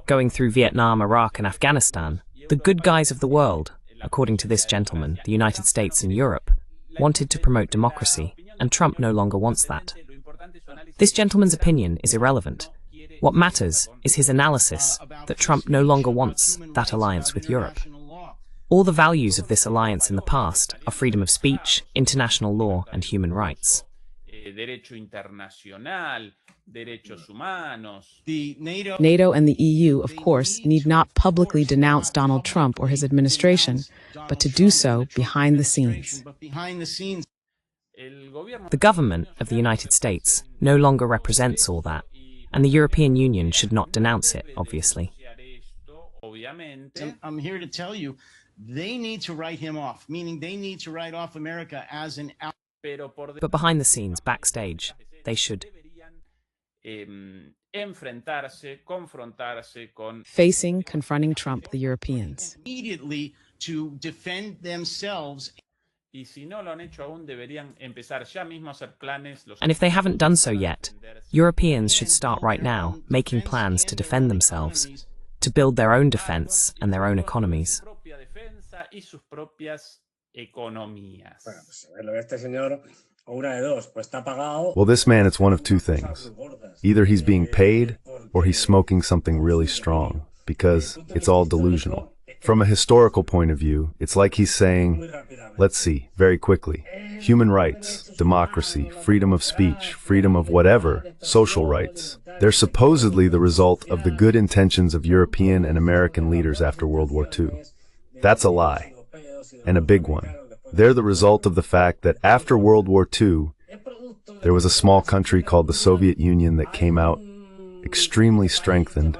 going through Vietnam, Iraq, and Afghanistan, the good guys of the world, according to this gentleman, the United States and Europe, wanted to promote democracy, and Trump no longer wants that. This gentleman's opinion is irrelevant. What matters is his analysis that Trump no longer wants that alliance with Europe. All the values of this alliance in the past are freedom of speech, international law, and human rights. Derecho internacional, derechos humanos. NATO and the EU, of course, need not publicly denounce Donald Trump or his administration, but to do so behind the scenes. The government of the United States no longer represents all that, and the European Union should not denounce it, obviously. I'm here to tell you, they need to write him off, meaning they need to write off America as an... But behind the scenes, backstage, they should confronting Trump, the Europeans. Immediately to defend themselves. And if they haven't done so yet, Europeans should start right now making plans to defend themselves, to build their own defense and their own economies. Well, this man, it's one of two things. Either he's being paid, or he's smoking something really strong, because it's all delusional. From a historical point of view, it's like he's saying, let's see, very quickly, human rights, democracy, freedom of speech, freedom of whatever, social rights. They're supposedly the result of the good intentions of European and American leaders after World War II. That's a lie, and a big one. They're the result of the fact that after World War II, there was a small country called the Soviet Union that came out extremely strengthened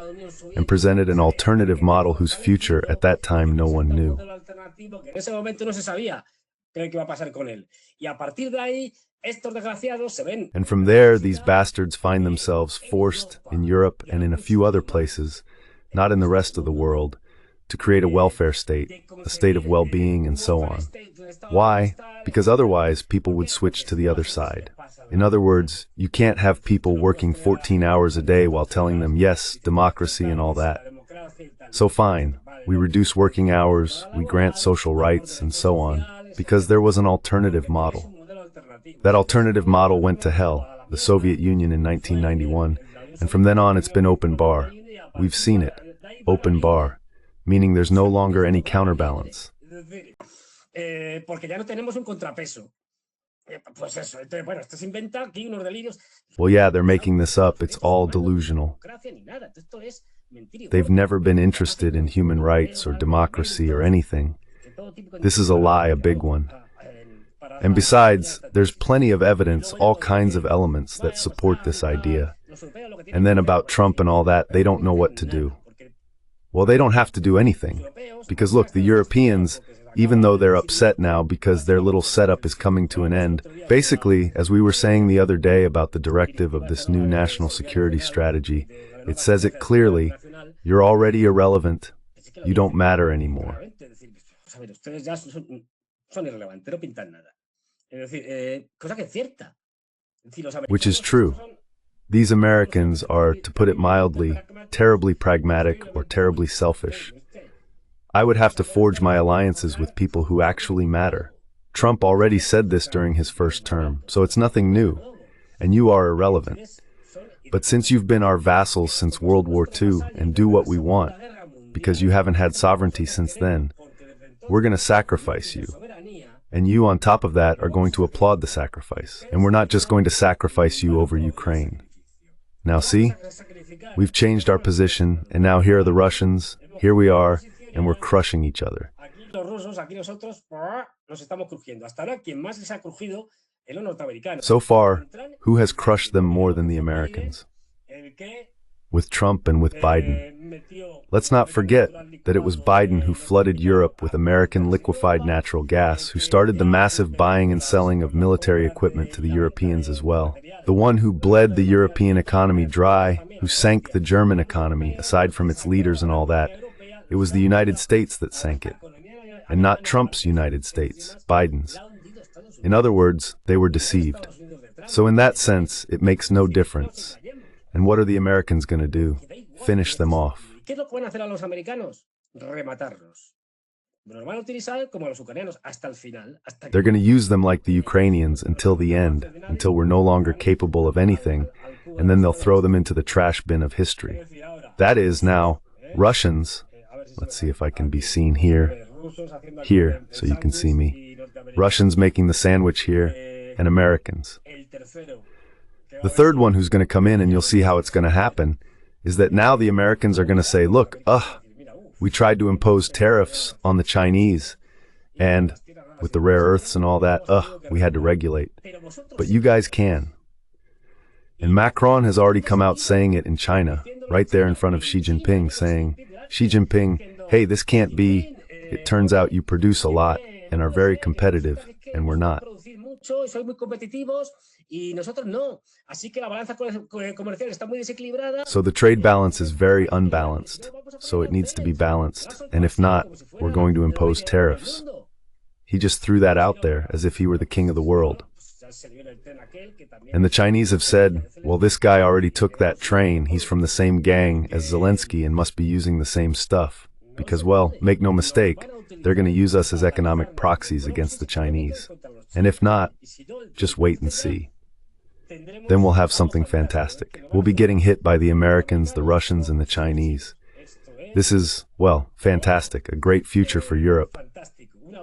and presented an alternative model whose future at that time no one knew. And from there, these bastards find themselves forced in Europe and in a few other places, not in the rest of the world, to create a welfare state, a state of well-being, and so on. Why? Because otherwise people would switch to the other side. In other words, you can't have people working 14 hours a day while telling them, yes, democracy and all that. So fine, we reduce working hours, we grant social rights, and so on, because there was an alternative model. That alternative model went to hell, the Soviet Union in 1991, and from then on it's been open bar. We've seen it, open bar, meaning there's no longer any counterbalance. Well, yeah, they're making this up. It's all delusional. They've never been interested in human rights or democracy or anything. This is a lie, a big one. And besides, there's plenty of evidence, all kinds of elements that support this idea. And then about Trump and all that, they don't know what to do. Well, they don't have to do anything. Because look, the Europeans, even though they're upset now because their little setup is coming to an end, basically, as we were saying the other day about the directive of this new national security strategy, it says it clearly, you're already irrelevant, you don't matter anymore. Which is true. These Americans are, to put it mildly, terribly pragmatic or terribly selfish. I would have to forge my alliances with people who actually matter. Trump already said this during his first term, so it's nothing new, and you are irrelevant. But since you've been our vassals since World War II and do what we want, because you haven't had sovereignty since then, we're going to sacrifice you. And you, on top of that, are going to applaud the sacrifice. And we're not just going to sacrifice you over Ukraine. Now see, we've changed our position, and now here are the Russians, here we are, and we're crushing each other. So far, who has crushed them more than the Americans? With Trump and with Biden. Let's not forget that it was Biden who flooded Europe with American liquefied natural gas, who started the massive buying and selling of military equipment to the Europeans as well. The one who bled the European economy dry, who sank the German economy, aside from its leaders and all that. It was the United States that sank it. And not Trump's United States, Biden's. In other words, they were deceived. So in that sense, it makes no difference. And what are the Americans going to do? Finish them off. They're going to use them like the Ukrainians until the end, until we're no longer capable of anything, and then they'll throw them into the trash bin of history. That is, now, Russians, let's see if I can be seen here, so you can see me, Russians making the sandwich here, and Americans. The third one who's going to come in, and you'll see how it's going to happen, is that now the Americans are going to say, look, we tried to impose tariffs on the Chinese, and with the rare earths and all that, we had to regulate. But you guys can. And Macron has already come out saying it in China, right there in front of Xi Jinping, saying, Xi Jinping, hey, this can't be. It turns out you produce a lot and are very competitive, and we're not. So the trade balance is very unbalanced, so it needs to be balanced, and if not, we're going to impose tariffs. He just threw that out there as if he were the king of the world. And the Chinese have said, well, this guy already took that train, he's from the same gang as Zelensky and must be using the same stuff. Because, well, make no mistake, they're going to use us as economic proxies against the Chinese. And if not, just wait and see. Then we'll have something fantastic. We'll be getting hit by the Americans, the Russians, and the Chinese. This is, well, fantastic, a great future for Europe.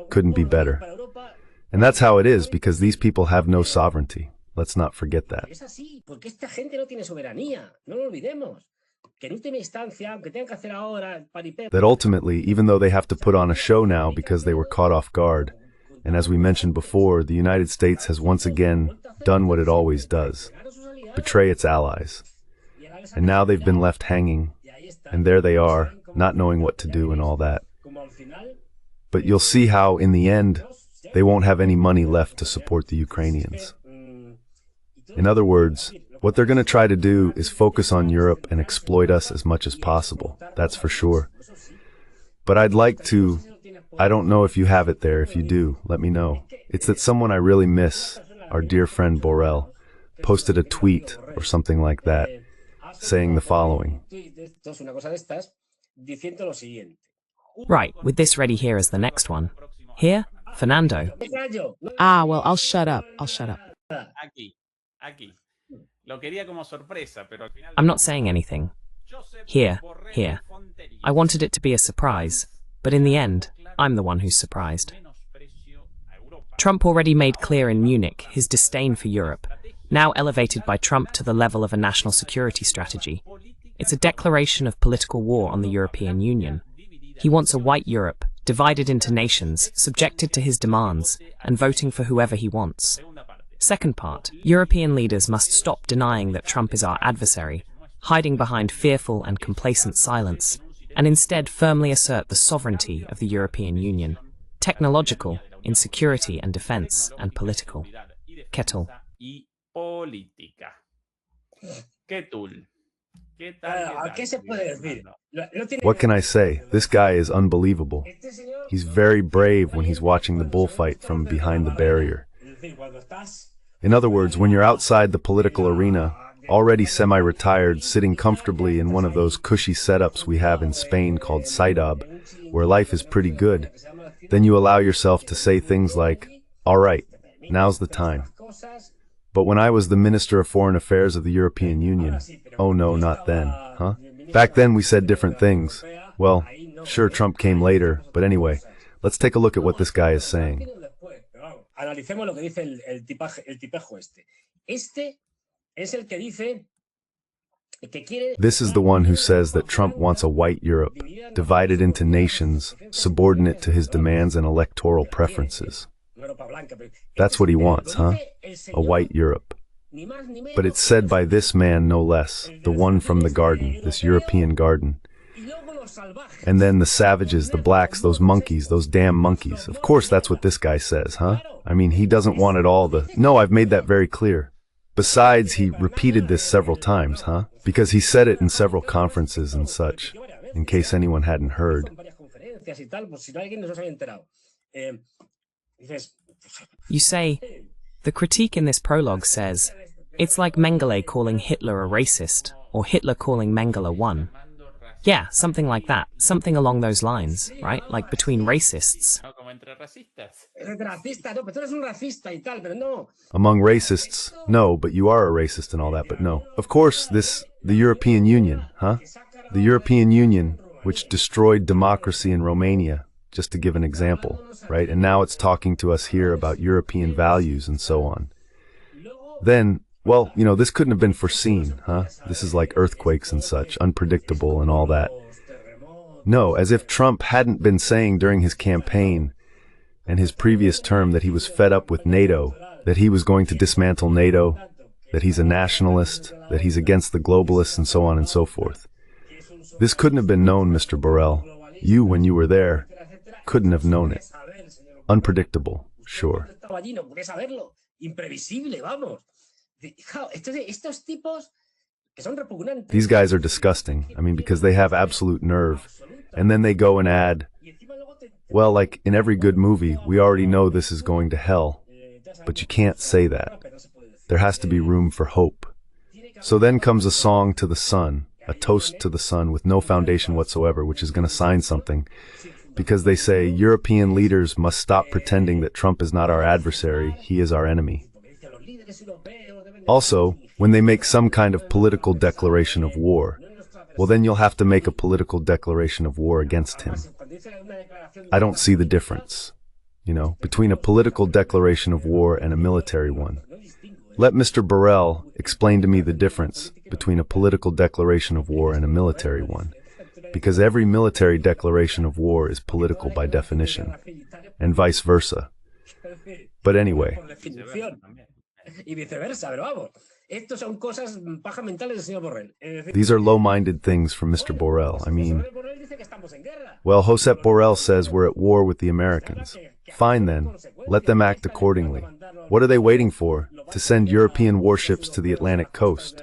Couldn't be better. And that's how it is, because these people have no sovereignty. Let's not forget that. That ultimately, even though they have to put on a show now because they were caught off guard, and as we mentioned before, the United States has once again done what it always does, betray its allies. And now they've been left hanging, and there they are, not knowing what to do and all that. But you'll see how, in the end, they won't have any money left to support the Ukrainians. In other words, what they're going to try to do is focus on Europe and exploit us as much as possible, that's for sure. But I'd like to, I don't know if you have it there, if you do, let me know. It's that someone I really miss, our dear friend Borrell, posted a tweet or something like that, saying the following. Right, with this ready here as the next one. Here, Fernando. Well, I'll shut up. I'm not saying anything. Here. I wanted it to be a surprise, but in the end, I'm the one who's surprised. Trump already made clear in Munich his disdain for Europe, now elevated by Trump to the level of a national security strategy. It's a declaration of political war on the European Union. He wants a white Europe, divided into nations, subjected to his demands, and voting for whoever he wants. Second part, European leaders must stop denying that Trump is our adversary, hiding behind fearful and complacent silence, and instead firmly assert the sovereignty of the European Union, technological, in security and defense, and political. Kettle. What can I say? This guy is unbelievable. He's very brave when he's watching the bullfight from behind the barrier. In other words, when you're outside the political arena, already semi-retired, sitting comfortably in one of those cushy setups we have in Spain called Saidab, where life is pretty good, then you allow yourself to say things like, all right, now's the time. But when I was the Minister of Foreign Affairs of the European Union, oh no, not then, huh? Back then we said different things. Well, sure, Trump came later, but anyway, let's take a look at what this guy is saying. Analicemos lo que dice el tipejo este. Este es el que dice que quiere. This is the one who says that Trump wants a white Europe, divided into nations, subordinate to his demands and electoral preferences. That's what he wants, huh? A white Europe. But it's said by this man no less, the one from the garden, this European garden. And then the savages, the blacks, those monkeys, those damn monkeys. Of course that's what this guy says, huh? I mean, he doesn't want it all No, I've made that very clear. Besides, he repeated this several times, huh? Because he said it in several conferences and such, in case anyone hadn't heard. You say, the critique in this prologue says, it's like Mengele calling Hitler a racist, or Hitler calling Mengele one. Yeah, something like that. Something along those lines, right? Like between racists. Among racists, no, but you are a racist and all that, but no. Of course, the European Union, huh? The European Union, which destroyed democracy in Romania, just to give an example, right? And now it's talking to us here about European values and so on. Then, well, you know, this couldn't have been foreseen, huh? This is like earthquakes and such, unpredictable and all that. No, as if Trump hadn't been saying during his campaign and his previous term that he was fed up with NATO, that he was going to dismantle NATO, that he's a nationalist, that he's against the globalists and so on and so forth. This couldn't have been known, Mr. Borrell. You, when you were there, couldn't have known it. Unpredictable, sure. These guys are disgusting. I mean, because they have absolute nerve. And then they go and add, well, like in every good movie, we already know this is going to hell. But you can't say that. There has to be room for hope. So then comes a song to the sun, a toast to the sun with no foundation whatsoever, which is going to sign something. Because they say European leaders must stop pretending that Trump is not our adversary, he is our enemy. Also, when they make some kind of political declaration of war, well then you'll have to make a political declaration of war against him. I don't see the difference, you know, between a political declaration of war and a military one. Let Mr. Borrell explain to me the difference between a political declaration of war and a military one. Because every military declaration of war is political by definition, and vice versa. But anyway. These are low-minded things from Mr. Borrell. I mean, well, Josep Borrell says we're at war with the Americans. Fine then, let them act accordingly. What are they waiting for? To send European warships to the Atlantic coast?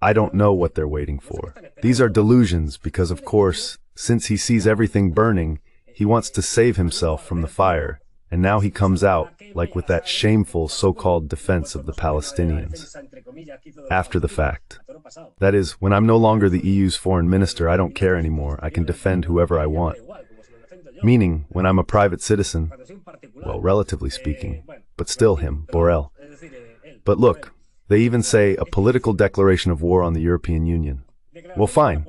I don't know what they're waiting for. These are delusions because, of course, since he sees everything burning, he wants to save himself from the fire. And now he comes out, like with that shameful so-called defense of the Palestinians. After the fact. That is, when I'm no longer the EU's foreign minister, I don't care anymore. I can defend whoever I want. Meaning, when I'm a private citizen, well, relatively speaking, but still him, Borrell. But look, they even say a political declaration of war on the European Union. Well, fine.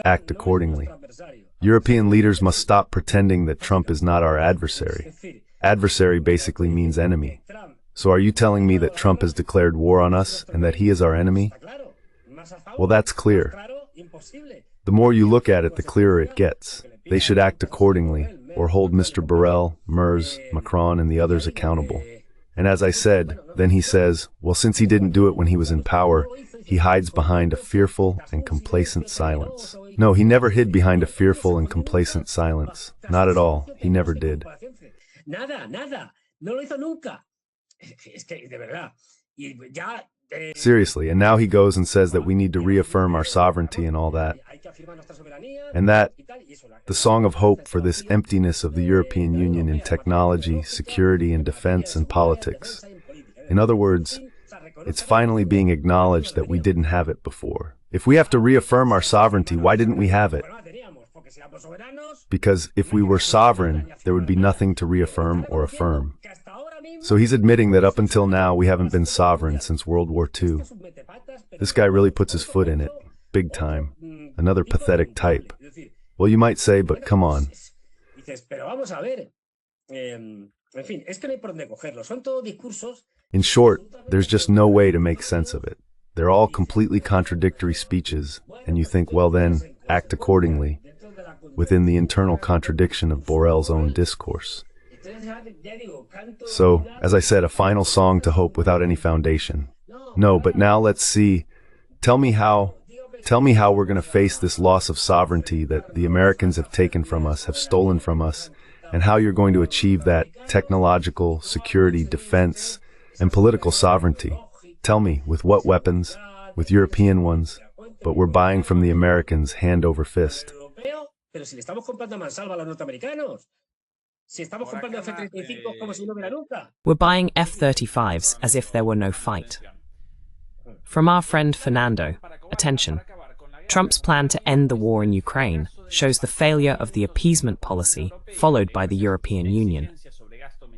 Act accordingly. European leaders must stop pretending that Trump is not our adversary. Adversary basically means enemy. So are you telling me that Trump has declared war on us and that he is our enemy? Well, that's clear. The more you look at it, the clearer it gets. They should act accordingly, or hold Mr. Borrell, Merz, Macron, and the others accountable. And as I said, then he says, well, since he didn't do it when he was in power, he hides behind a fearful and complacent silence. No, he never hid behind a fearful and complacent silence. Not at all. He never did. Seriously, and now he goes and says that we need to reaffirm our sovereignty and all that. And that, the song of hope for this emptiness of the European Union in technology, security, and defense and politics. In other words, it's finally being acknowledged that we didn't have it before. If we have to reaffirm our sovereignty, why didn't we have it? Because if we were sovereign, there would be nothing to reaffirm or affirm. So he's admitting that up until now we haven't been sovereign since World War II. This guy really puts his foot in it, big time. Another pathetic type. Well, you might say, but come on. In short, there's just no way to make sense of it. They're all completely contradictory speeches, and you think, well then, act accordingly, within the internal contradiction of Borrell's own discourse. So, as I said, a final song to hope without any foundation. No, but now let's see. Tell me how we're going to face this loss of sovereignty that the Americans have taken from us, have stolen from us, and how you're going to achieve that technological, security, defense, and political sovereignty. Tell me, with what weapons? With European ones, but we're buying from the Americans hand over fist. We're buying F-35s as if there were no fight. From our friend Fernando, attention. Trump's plan to end the war in Ukraine shows the failure of the appeasement policy followed by the European Union.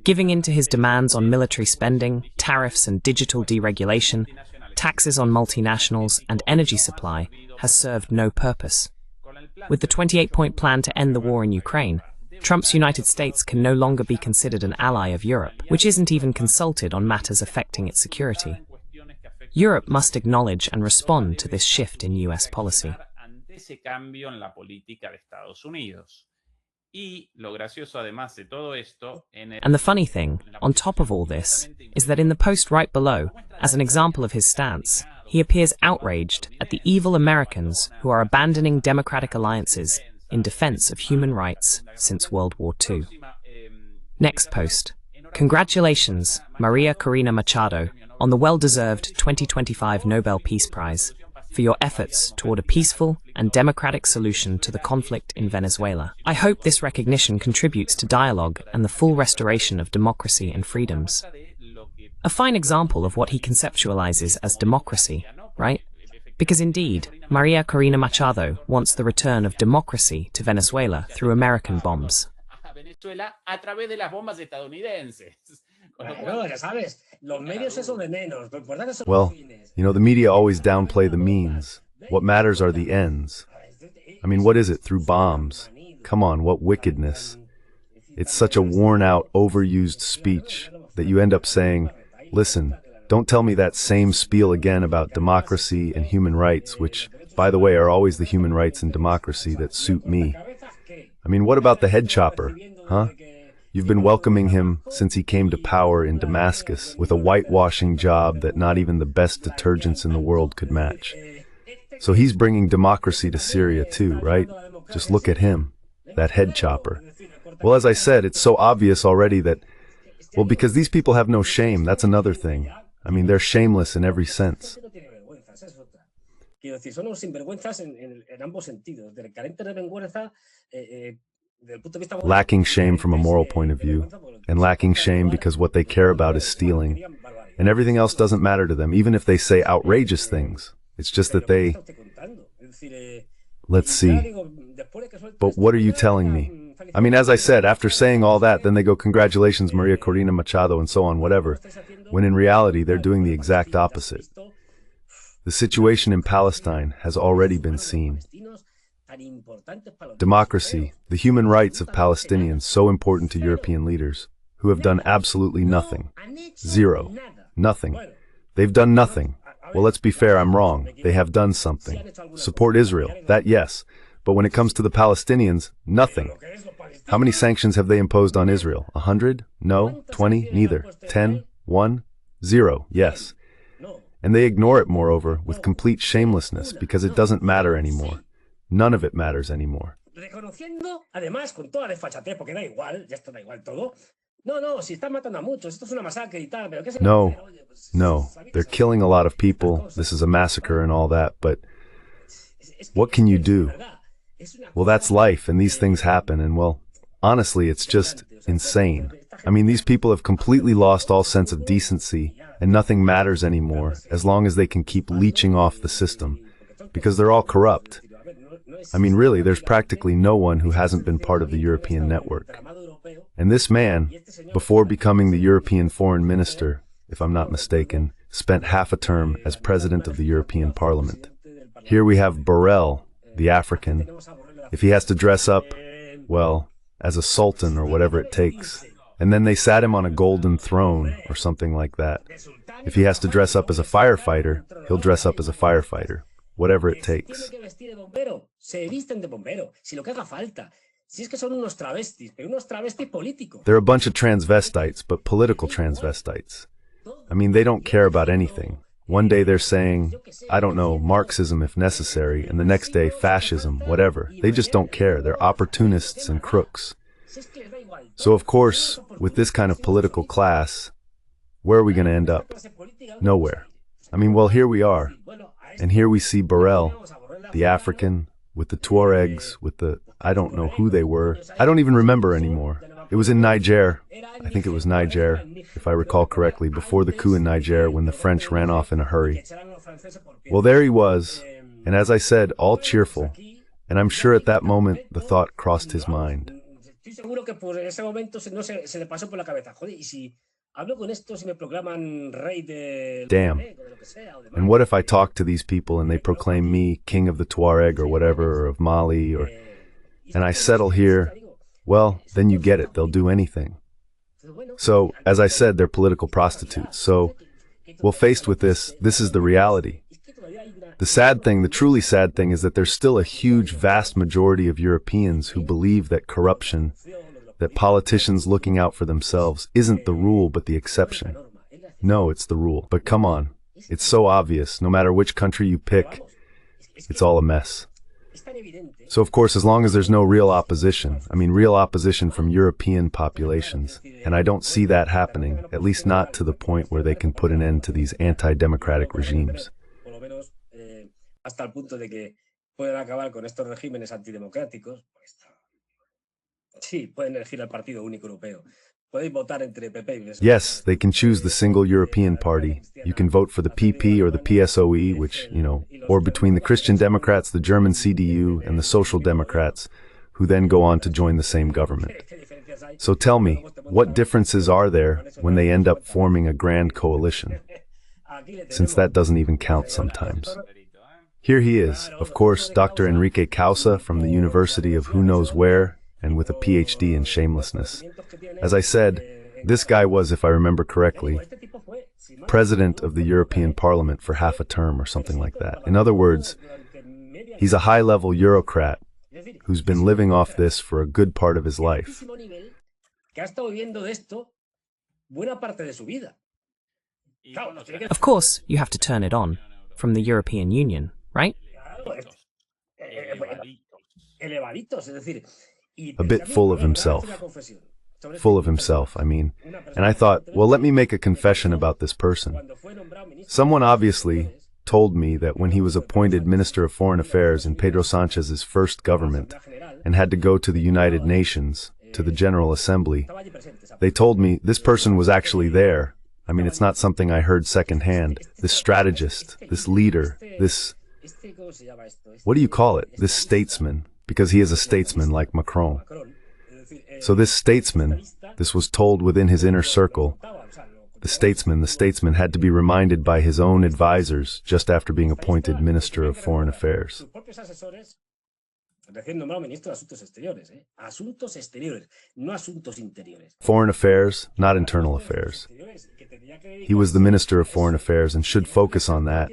Giving in to his demands on military spending, tariffs and digital deregulation, taxes on multinationals and energy supply has served no purpose. With the 28-point plan to end the war in Ukraine, Trump's United States can no longer be considered an ally of Europe, which isn't even consulted on matters affecting its security. Europe must acknowledge and respond to this shift in US policy. And the funny thing, on top of all this, is that in the post right below, as an example of his stance, he appears outraged at the evil Americans who are abandoning democratic alliances in defense of human rights since World War II. Next post. Congratulations, Maria Corina Machado, on the well-deserved 2025 Nobel Peace Prize for your efforts toward a peaceful and democratic solution to the conflict in Venezuela. I hope this recognition contributes to dialogue and the full restoration of democracy and freedoms. A fine example of what he conceptualizes as democracy, right? Because indeed, Maria Corina Machado wants the return of democracy to Venezuela through American bombs. Well, you know, the media always downplay the means. What matters are the ends. I mean, what is it? Through bombs? Come on, what wickedness. It's such a worn-out, overused speech that you end up saying, listen, don't tell me that same spiel again about democracy and human rights, which, by the way, are always the human rights and democracy that suit me. I mean, what about the head chopper, huh? You've been welcoming him since he came to power in Damascus with a whitewashing job that not even the best detergents in the world could match. So he's bringing democracy to Syria too, right? Just look at him, that head chopper. Well, as I said, it's so obvious already that, well, because these people have no shame, that's another thing. I mean, they're shameless in every sense. Lacking shame from a moral point of view, and lacking shame because what they care about is stealing, and everything else doesn't matter to them, even if they say outrageous things. It's just that they... Let's see. But what are you telling me? I mean, as I said, after saying all that, then they go, congratulations, Maria Corina Machado, and so on, whatever, when in reality, they're doing the exact opposite. The situation in Palestine has already been seen. Democracy, the human rights of Palestinians, so important to European leaders, who have done absolutely nothing. Zero. Nothing. They've done nothing. Well, let's be fair, I'm wrong. They have done something. Support Israel, that yes. But when it comes to the Palestinians, nothing. How many sanctions have they imposed on Israel? 100? No. 20? Neither. 10? 1? 0? Yes. And they ignore it, moreover, with complete shamelessness, because it doesn't matter anymore. None of it matters anymore. Reconociendo, además, con toda desfachatez, porque da igual, ya esto da igual todo. No, si están matando a muchos, esto es una masacre y tal, pero ¿qué se va a hacer? No, they're killing a lot of people, this is a massacre and all that, but what can you do? Well, that's life, and these things happen, and well, honestly, it's just insane. I mean, these people have completely lost all sense of decency, and nothing matters anymore, as long as they can keep leeching off the system, because they're all corrupt. I mean, really, there's practically no one who hasn't been part of the European network. And this man, before becoming the European foreign minister, if I'm not mistaken, spent half a term as president of the European Parliament. Here we have Borrell, the African. If he has to dress up, well, as a sultan or whatever it takes. And then they sat him on a golden throne or something like that. If he has to dress up as a firefighter, he'll dress up as a firefighter. Whatever it takes. They're a bunch of transvestites, but political transvestites. I mean, they don't care about anything. One day they're saying, I don't know, Marxism if necessary, and the next day fascism, whatever. They just don't care. They're opportunists and crooks. So of course, with this kind of political class, where are we going to end up? Nowhere. I mean, well, here we are. And here we see Borrell, the African, with the Tuaregs, with the, I don't know who they were. I don't even remember anymore. It was in Niger. I think it was Niger, if I recall correctly, before the coup in Niger when the French ran off in a hurry. Well, there he was, and as I said, all cheerful. And I'm sure at that moment the thought crossed his mind. Damn. And what if I talk to these people and they proclaim me king of the Tuareg or whatever, or of Mali, or... and I settle here? Well, then you get it. They'll do anything. So, as I said, they're political prostitutes. So, well, faced with this is the reality. The sad thing, the truly sad thing, is that there's still a huge, vast majority of Europeans who believe that corruption, that politicians looking out for themselves, isn't the rule but the exception. No, it's the rule. But come on. It's so obvious. No matter which country you pick, it's all a mess. So of course, as long as there's no real opposition, I mean real opposition from European populations, and I don't see that happening, at least not to the point where they can put an end to these anti-democratic regimes. Yes, they can choose the single European party. You can vote for the PP or the PSOE, which, or between the Christian Democrats, the German CDU, and the Social Democrats, who then go on to join the same government. So tell me, what differences are there when they end up forming a grand coalition? Since that doesn't even count sometimes. Here he is, of course, Dr. Enrique Causa from the University of who knows where, and with a PhD in shamelessness. As I said, this guy was, if I remember correctly, president of the European Parliament for half a term or something like that. In other words, he's a high-level Eurocrat who's been living off this for a good part of his life. Of course, you have to turn it on, from the European Union, right? A bit full of himself. Full of himself, I mean. And I thought, well, let me make a confession about this person. Someone obviously told me that when he was appointed Minister of Foreign Affairs in Pedro Sanchez's first government and had to go to the United Nations, to the General Assembly, they told me this person was actually there. I mean, it's not something I heard secondhand. This strategist, this leader, this... what do you call it? This statesman. Because he is a statesman like Macron. So this statesman, this was told within his inner circle, the statesman had to be reminded by his own advisors just after being appointed Minister of Foreign Affairs. Recién nombrado ministro de Asuntos Exteriores, ¿eh? Asuntos Exteriores, no asuntos interiores. Foreign affairs, not internal affairs. He was the Minister of Foreign Affairs and should focus on that,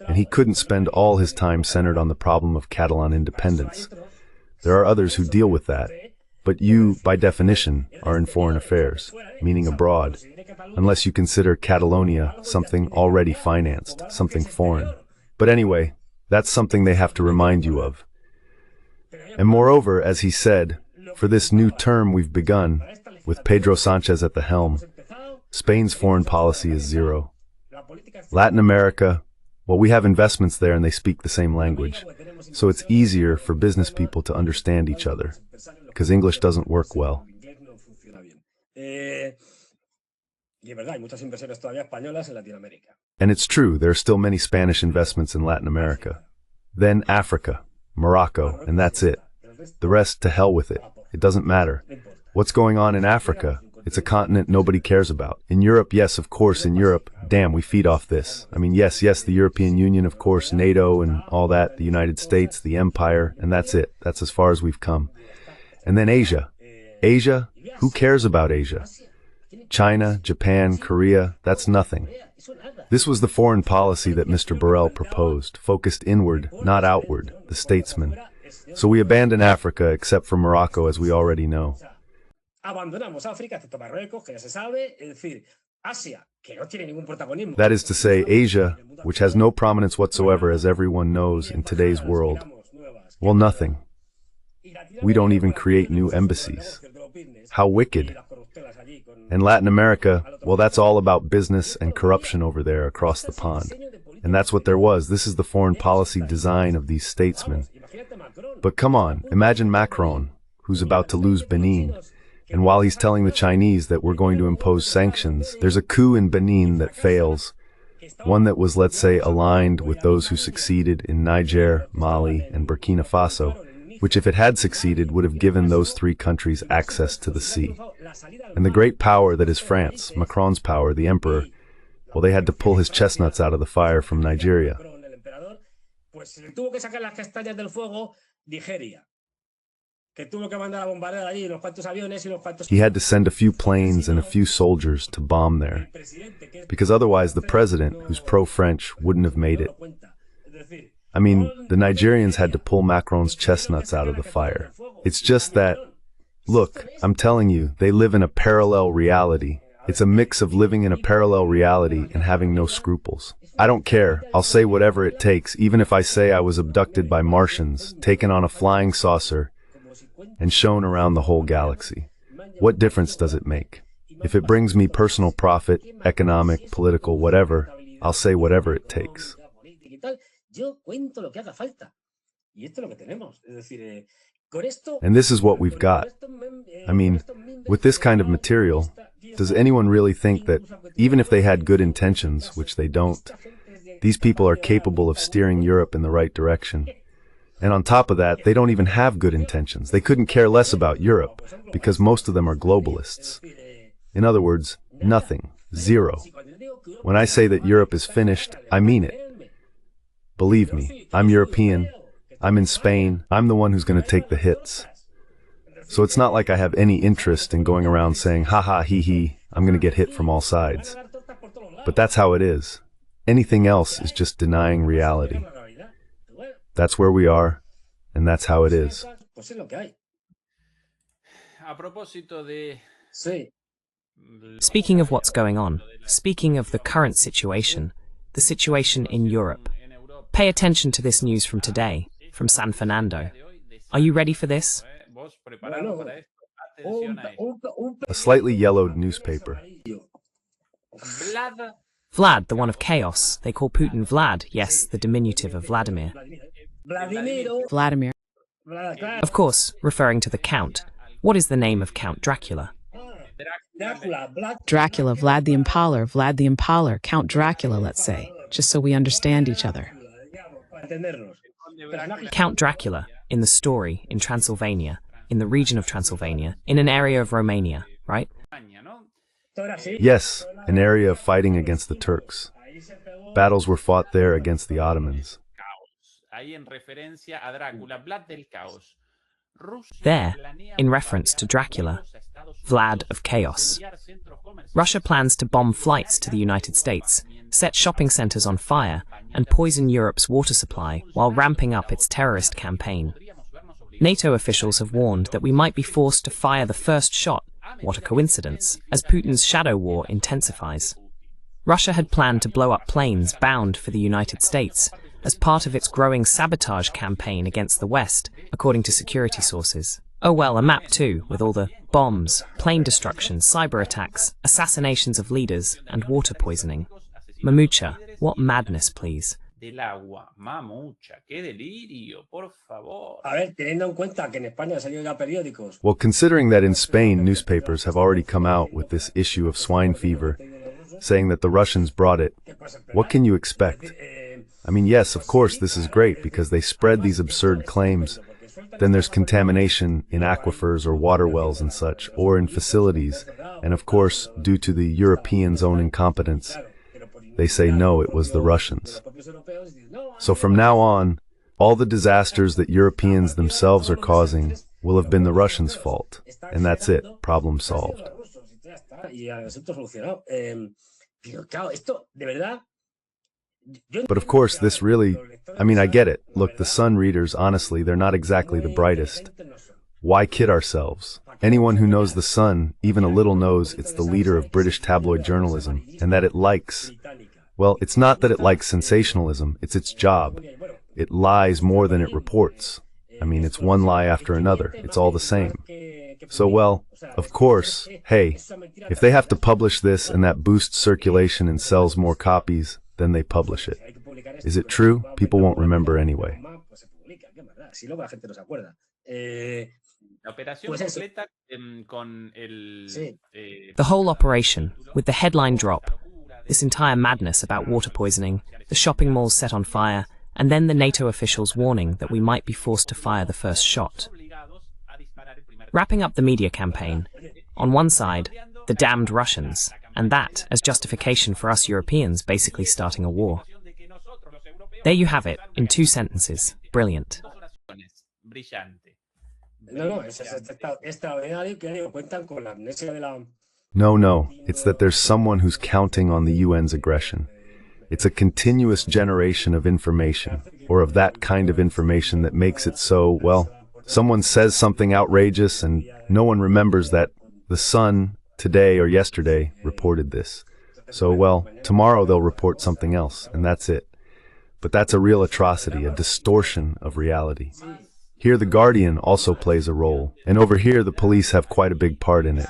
and he couldn't spend all his time centered on the problem of Catalan independence. There are others who deal with that, but you, by definition, are in foreign affairs, meaning abroad, unless you consider Catalonia something already financed, something foreign. But anyway, that's something they have to remind you of. And moreover, as he said, for this new term we've begun, with Pedro Sanchez at the helm, Spain's foreign policy is zero. Latin America, well, we have investments there and they speak the same language, so it's easier for business people to understand each other, because English doesn't work well. And it's true, there are still many Spanish investments in Latin America. Then Africa, Morocco, and that's it. The rest, to hell with it. It doesn't matter. What's going on in Africa? It's a continent nobody cares about. In Europe, yes, of course, in Europe, damn, we feed off this. I mean, yes, the European Union, of course, NATO and all that, the United States, the Empire, and that's it. That's as far as we've come. And then Asia. Asia? Who cares about Asia? China, Japan, Korea, that's nothing. This was the foreign policy that Mr. Borrell proposed, focused inward, not outward, the statesman. So we abandon Africa except for Morocco, as we already know. That is to say, Asia, which has no prominence whatsoever, as everyone knows, in today's world. Well, nothing. We don't even create new embassies. How wicked. And Latin America, well, that's all about business and corruption over there across the pond. And that's what there was. This is the foreign policy design of these statesmen. But come on, imagine Macron, who's about to lose Benin. And while he's telling the Chinese that we're going to impose sanctions, there's a coup in Benin that fails. One that was, let's say, aligned with those who succeeded in Niger, Mali, and Burkina Faso, which if it had succeeded would have given those three countries access to the sea. And the great power that is France, Macron's power, the emperor, well, they had to pull his chestnuts out of the fire from Nigeria. He had to send a few planes and a few soldiers to bomb there, because otherwise the president, who's pro-French, wouldn't have made it. I mean, the Nigerians had to pull Macron's chestnuts out of the fire. It's just that, look, I'm telling you, they live in a parallel reality. It's a mix of living in a parallel reality and having no scruples. I don't care. I'll say whatever it takes, even if I say I was abducted by Martians, taken on a flying saucer, and shown around the whole galaxy. What difference does it make? If it brings me personal profit, economic, political, whatever, I'll say whatever it takes. And this is what we've got. I mean, with this kind of material, does anyone really think that, even if they had good intentions, which they don't, these people are capable of steering Europe in the right direction? And on top of that, they don't even have good intentions. They couldn't care less about Europe, because most of them are globalists. In other words, nothing, zero. When I say that Europe is finished, I mean it. Believe me, I'm European, I'm in Spain, I'm the one who's going to take the hits. So it's not like I have any interest in going around saying, ha ha, hee hee, I'm going to get hit from all sides. But that's how it is. Anything else is just denying reality. That's where we are, and that's how it is. Speaking of what's going on, speaking of the current situation, the situation in Europe, pay attention to this news from today, from San Fernando. Are you ready for this? A slightly yellowed newspaper. Vlad, the one of chaos. They call Putin Vlad, yes, the diminutive of Vladimir. Vladimir. Of course, referring to the Count. What is the name of Count Dracula? Dracula, Vlad the Impaler, Count Dracula, let's say, just so we understand each other. Count Dracula, in the story, in Transylvania, in the region of Transylvania, in an area of Romania, right? Yes, an area of fighting against the Turks. Battles were fought there against the Ottomans. ahí en referencia a Drácula, Vlad del Caos. There, in reference to Dracula, Vlad of Chaos. Russia plans to bomb flights to the United States, set shopping centers on fire, and poison Europe's water supply while ramping up its terrorist campaign. NATO officials have warned that we might be forced to fire the first shot, what a coincidence, as Putin's shadow war intensifies. Russia had planned to blow up planes bound for the United States as part of its growing sabotage campaign against the West, according to security sources. Oh well, a map too, with all the bombs, plane destruction, cyber attacks, assassinations of leaders, and water poisoning. Mamucha, what madness, please. Del agua, mamucha, qué delirio, por favor. A ver, teniendo en cuenta que en España salió ya periódicos. Well, considering that in Spain, newspapers have already come out with this issue of swine fever, saying that the Russians brought it, what can you expect? I mean, yes, of course, this is great because they spread these absurd claims. Then there's contamination in aquifers or water wells and such, or in facilities. And of course, due to the Europeans' own incompetence, they say no, it was the Russians. So from now on, all the disasters that Europeans themselves are causing will have been the Russians' fault. And that's it, problem solved. But of course, this really, I mean, I get it. Look, the Sun readers, honestly, they're not exactly the brightest. Why kid ourselves? Anyone who knows the Sun, even a little, knows it's the leader of British tabloid journalism, and that it likes, well, it's not that it likes sensationalism, it's its job. It lies more than it reports. I mean, it's one lie after another. It's all the same. So, well, of course, hey, if they have to publish this and that boosts circulation and sells more copies, then they publish it. Is it true? People won't remember anyway. The whole operation, with the headline drop, this entire madness about water poisoning, the shopping malls set on fire, and then the NATO officials warning that we might be forced to fire the first shot. Wrapping up the media campaign, on one side, the damned Russians, and that as justification for us Europeans basically starting a war. There you have it, in 2 sentences. Brilliant. No, it's that there's someone who's counting on the UN's aggression. It's a continuous generation of information, or of that kind of information that makes it so, well, someone says something outrageous and no one remembers that the Sun, today or yesterday, reported this. So, well, tomorrow they'll report something else, and that's it. But that's a real atrocity, a distortion of reality. Here the Guardian also plays a role, and over here the police have quite a big part in it.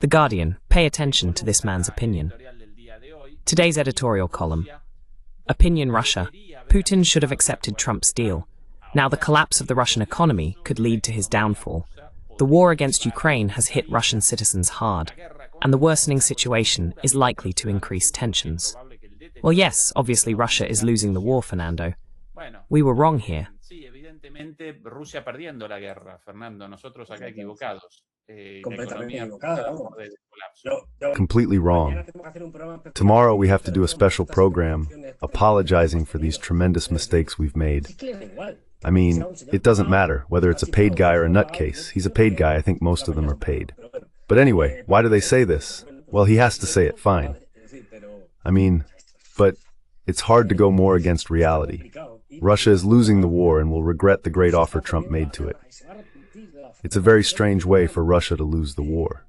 The Guardian, pay attention to this man's opinion. Today's editorial column. Opinion Russia. Putin should have accepted Trump's deal. Now the collapse of the Russian economy could lead to his downfall. The war against Ukraine has hit Russian citizens hard, and the worsening situation is likely to increase tensions. Well, yes, obviously Russia is losing the war, Fernando. We were wrong here. Rusia perdiendo la guerra, Fernando. Nosotros acá equivocados. Completely wrong. Tomorrow we have to do a special program apologizing for these tremendous mistakes we've made. I mean, it doesn't matter whether it's a paid guy or a nutcase. He's a paid guy. I think most of them are paid. But anyway, why do they say this? Well, he has to say it, fine. I mean, but it's hard to go more against reality. Russia is losing the war and will regret the great offer Trump made to it. It's a very strange way for Russia to lose the war.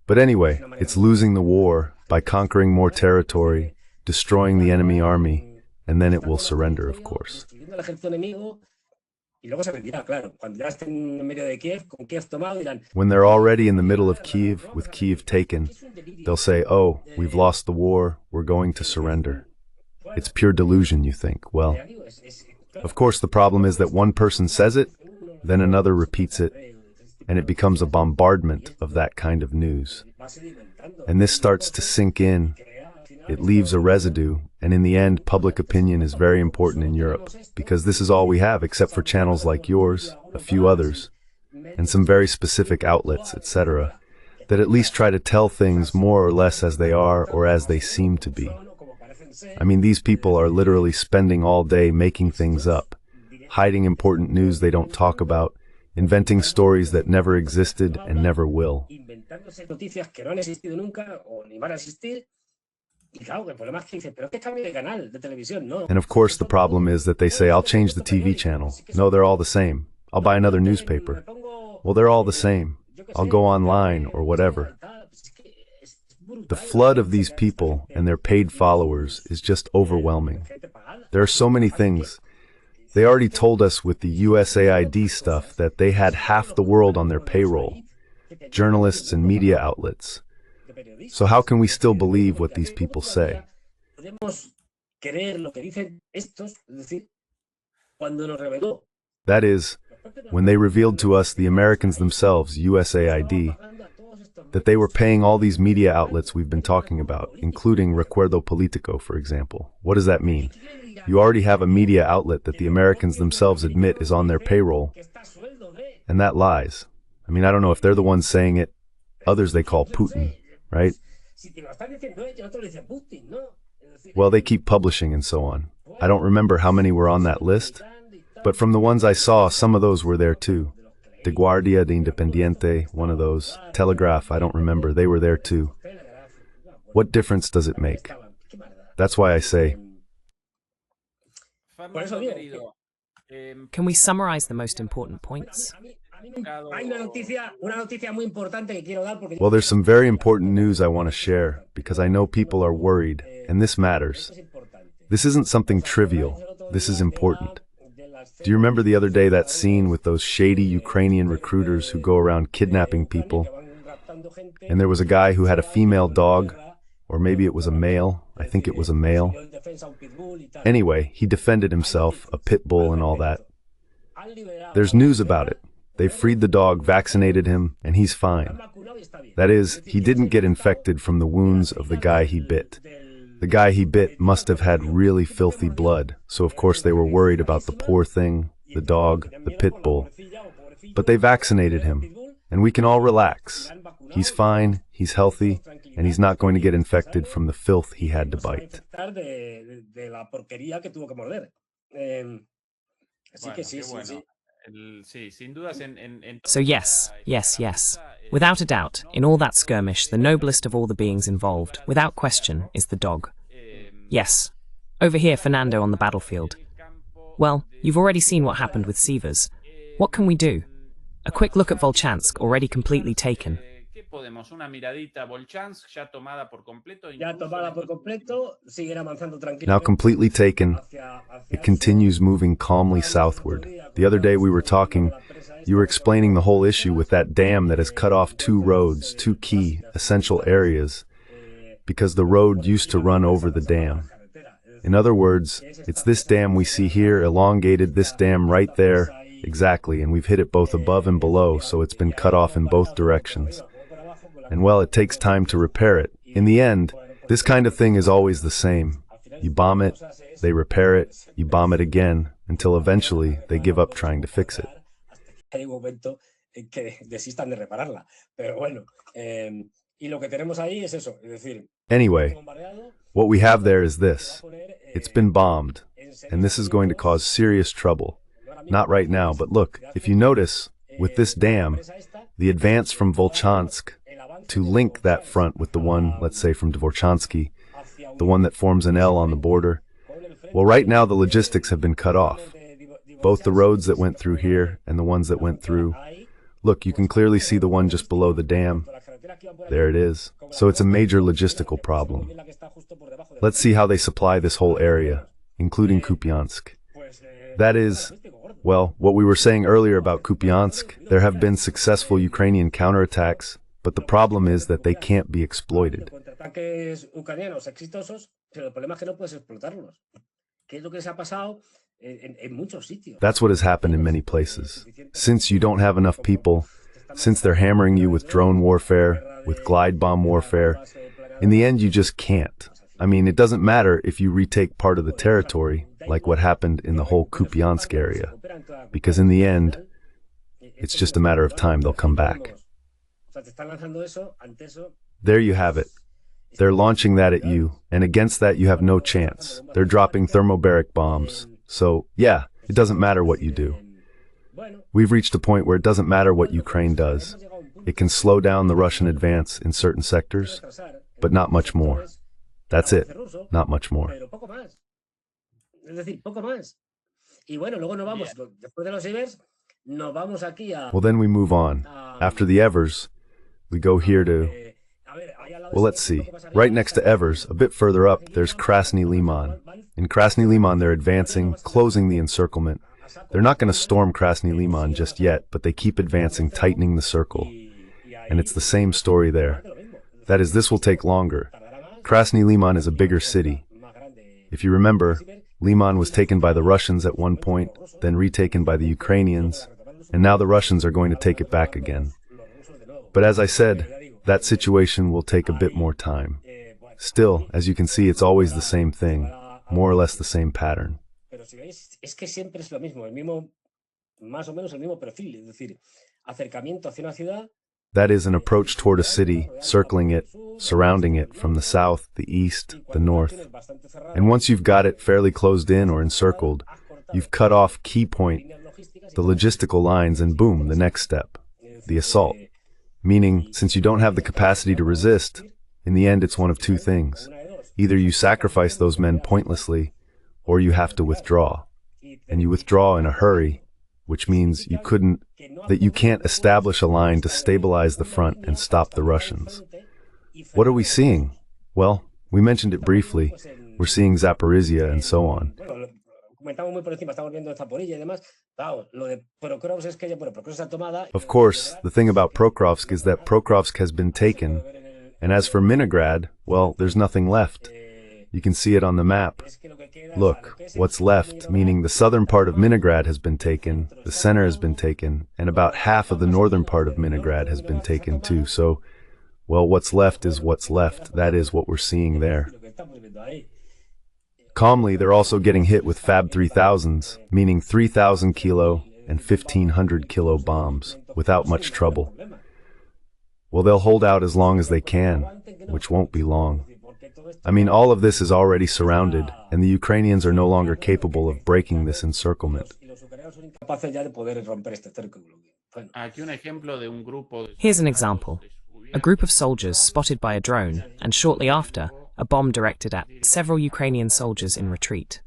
But anyway, it's losing the war by conquering more territory, destroying the enemy army, and then it will surrender, of course. When they're already in the middle of Kiev, with Kiev taken, they'll say, oh, we've lost the war, we're going to surrender. It's pure delusion, you think. Well, of course the problem is that one person says it, then another repeats it, and it becomes a bombardment of that kind of news. And this starts to sink in. It leaves a residue, and in the end, public opinion is very important in Europe, because this is all we have except for channels like yours, a few others, and some very specific outlets, etc., that at least try to tell things more or less as they are or as they seem to be. I mean, these people are literally spending all day making things up, hiding important news they don't talk about, inventing stories that never existed and never will. And of course, the problem is that they say, I'll change the TV channel. No, they're all the same. I'll buy another newspaper. Well, they're all the same. I'll go online or whatever. The flood of these people and their paid followers is just overwhelming. There are so many things. They already told us with the USAID stuff that they had half the world on their payroll, journalists and media outlets. So how can we still believe what these people say? That is, when they revealed to us, the Americans themselves, USAID, that they were paying all these media outlets we've been talking about, including Recuerdo Politico, for example. What does that mean? You already have a media outlet that the Americans themselves admit is on their payroll, and that lies. I mean, I don't know if they're the ones saying it. Others they call Putin, right? Well, they keep publishing and so on. I don't remember how many were on that list, but from the ones I saw, some of those were there too. De Guardia de Independiente, one of those. Telegraph, I don't remember, they were there too. What difference does it make? That's why I say, Can we summarize the most important points? well, there's some very important news I want to share, because I know people are worried, and this matters. This isn't something trivial, this is important. Do you remember the other day that scene with those shady Ukrainian recruiters who go around kidnapping people? And there was a guy who had a female dog, or maybe it was a male, I think it was a male. Anyway, he defended himself, a pit bull and all that. There's news about it. They freed the dog, vaccinated him, and he's fine. That is, he didn't get infected from the wounds of the guy he bit. The guy he bit must have had really filthy blood, so of course they were worried about the poor thing, the dog, the pit bull. But they vaccinated him, and we can all relax. He's fine, he's healthy, and he's not going to get infected from the filth he had to bite. So yes. Without a doubt, in all that skirmish, the noblest of all the beings involved, without question, is the dog. Yes. Over here, Fernando on the battlefield. Well, you've already seen what happened with Siversk. What can we do? A quick look at Volchansk, already completely taken. Now completely taken, it continues moving calmly southward. The other day we were talking, you were explaining the whole issue with that dam that has cut off two roads, two key, essential areas, because the road used to run over the dam. In other words, it's this dam we see here, elongated, this dam right there, exactly, and we've hit it both above and below, so it's been cut off in both directions. And well, it takes time to repair it. In the end, this kind of thing is always the same. You bomb it, they repair it, you bomb it again, until eventually they give up trying to fix it. Anyway, what we have there is this. It's been bombed, and this is going to cause serious trouble. Not right now, but look, if you notice, with this dam, the advance from Volchansk to link that front with the one, let's say from Dvorchansky, the one that forms an L on the border, well, right now the logistics have been cut off. Both the roads that went through here and the ones that went through. Look, you can clearly see the one just below the dam. There it is. So it's a major logistical problem. Let's see how they supply this whole area, including Kupiansk. That is, well, what we were saying earlier about Kupiansk, there have been successful Ukrainian counterattacks, but the problem is that they can't be exploited. That's what has happened in many places. Since you don't have enough people, since they're hammering you with drone warfare, with glide bomb warfare, in the end you just can't. I mean, it doesn't matter if you retake part of the territory, like what happened in the whole Kupiansk area, because in the end, it's just a matter of time they'll come back. There you have it. They're launching that at you, and against that you have no chance. They're dropping thermobaric bombs. So, yeah, it doesn't matter what you do. We've reached a point where it doesn't matter what Ukraine does. It can slow down the Russian advance in certain sectors, but not much more. That's it, not much more. Well, then we move on. After the Evers, we go here to... Well, let's see. Right next to Evers, a bit further up, there's Krasny Liman. In Krasny Liman, they're advancing, closing the encirclement. They're not going to storm Krasny Liman just yet, but they keep advancing, tightening the circle. And it's the same story there. That is, this will take longer. Krasny Liman is a bigger city. If you remember, Liman was taken by the Russians at one point, then retaken by the Ukrainians, and now the Russians are going to take it back again. But as I said, that situation will take a bit more time. Still, as you can see, it's always the same thing, more or less the same pattern. That is an approach toward a city, circling it, surrounding it from the south, the east, the north. And once you've got it fairly closed in or encircled, you've cut off key point, the logistical lines, and boom, the next step, the assault. Meaning, since you don't have the capacity to resist, in the end it's one of two things. Either you sacrifice those men pointlessly, or you have to withdraw. And you withdraw in a hurry, which means you can't establish a line to stabilize the front and stop the Russians. What are we seeing? Well, we mentioned it briefly. We're seeing Zaporizhia and so on. Of course, the thing about Pokrovsk is that Pokrovsk has been taken, and as for Minigrad, well, there's nothing left. You can see it on the map. Look, what's left, meaning the southern part of Minigrad has been taken, the center has been taken, and about half of the northern part of Minigrad has been taken too. So, well, what's left is what's left. That is what we're seeing there. Calmly, they're also getting hit with Fab 3000s, meaning 3,000 kilo and 1,500 kilo bombs, without much trouble. Well, they'll hold out as long as they can, which won't be long. I mean, all of this is already surrounded, and the Ukrainians are no longer capable of breaking this encirclement. Here's an example. A group of soldiers spotted by a drone, and shortly after, a bomb directed at several Ukrainian soldiers in retreat.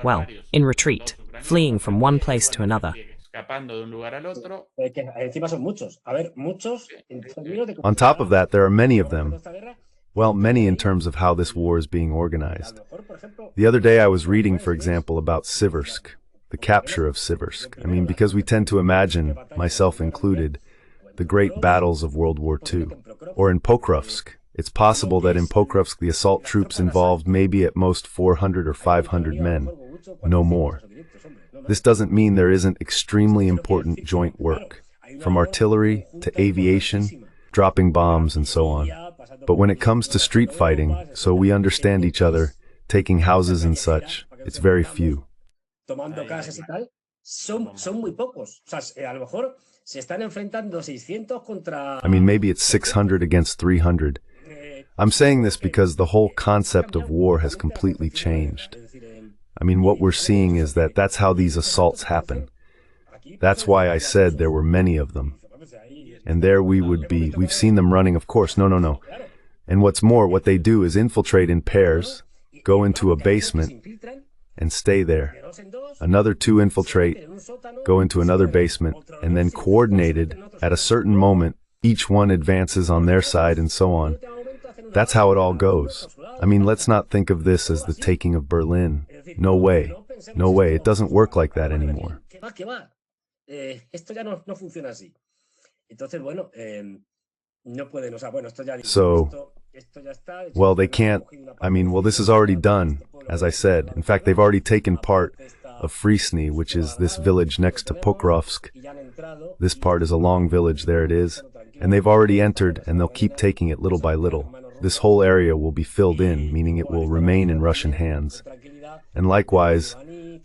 Well, in retreat, fleeing from one place to another. On top of that, there are many of them. Well, many in terms of how this war is being organized. The other day I was reading, for example, about Siversk, the capture of Siversk. I mean, because we tend to imagine, myself included, the great battles of World War II. Or in Pokrovsk. It's possible that in Pokrovsk the assault troops involved maybe at most 400 or 500 men, no more. This doesn't mean there isn't extremely important joint work, from artillery to aviation, dropping bombs and so on. But when it comes to street fighting, so we understand each other, taking houses and such, it's very few. I mean, maybe it's 600 against 300. I'm saying this because the whole concept of war has completely changed. I mean, what we're seeing is that that's how these assaults happen. That's why I said there were many of them. And there we would be. We've seen them running, of course. No. And what's more, what they do is infiltrate in pairs, go into a basement, and stay there. Another two infiltrate, go into another basement, and then coordinated, at a certain moment, each one advances on their side and so on. That's how it all goes. I mean, let's not think of this as the taking of Berlin. No way. No way. It doesn't work like that anymore. So, well, they can't, I mean, well, this is already done, as I said. In fact, they've already taken part of Frisny, which is this village next to Pokrovsk. This part is a long village, there it is. And they've already entered, and they'll keep taking it little by little. This whole area will be filled in, meaning it will remain in Russian hands. And likewise,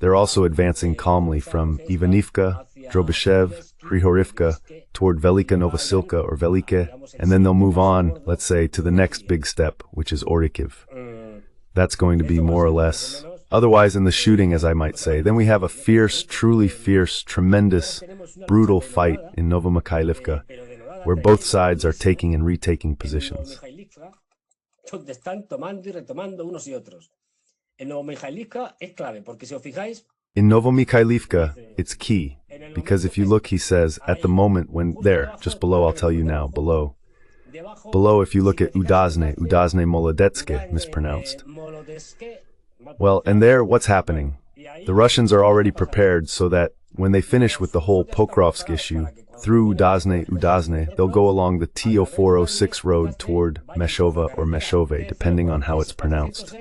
they're also advancing calmly from Ivanivka, Drobyshev, Krihorivka toward Velika Novosilka or Velike, and then they'll move on, let's say, to the next big step, which is Orikhiv. That's going to be more or less otherwise in the shooting, as I might say. Then we have a fierce, truly fierce, tremendous, brutal fight in Novomikhailivka, where both sides are taking and retaking positions. In Novomikhailivka, it's key, because if you look, he says, at the moment when there, just below, I'll tell you now, below. Below, if you look at Udazne Molodetske, mispronounced. Well, and there, what's happening? The Russians are already prepared so that when they finish with the whole Pokrovsk issue, through Udazne, they'll go along the T0406 road toward Meshova or Meshove, depending on how it's pronounced.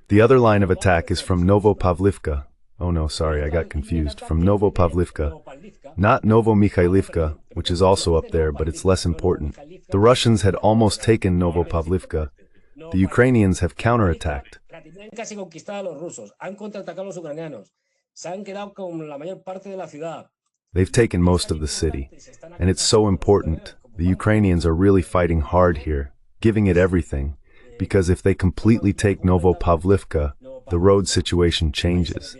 The other line of attack is from Novopavlivka. Oh no, sorry, I got confused. From Novopavlivka, not Novomikhailivka, which is also up there, but it's less important. The Russians had almost taken Novopavlivka. The Ukrainians have counterattacked. They've taken most of the city, and it's so important. The Ukrainians are really fighting hard here, giving it everything, because if they completely take Novopavlivka, the road situation changes.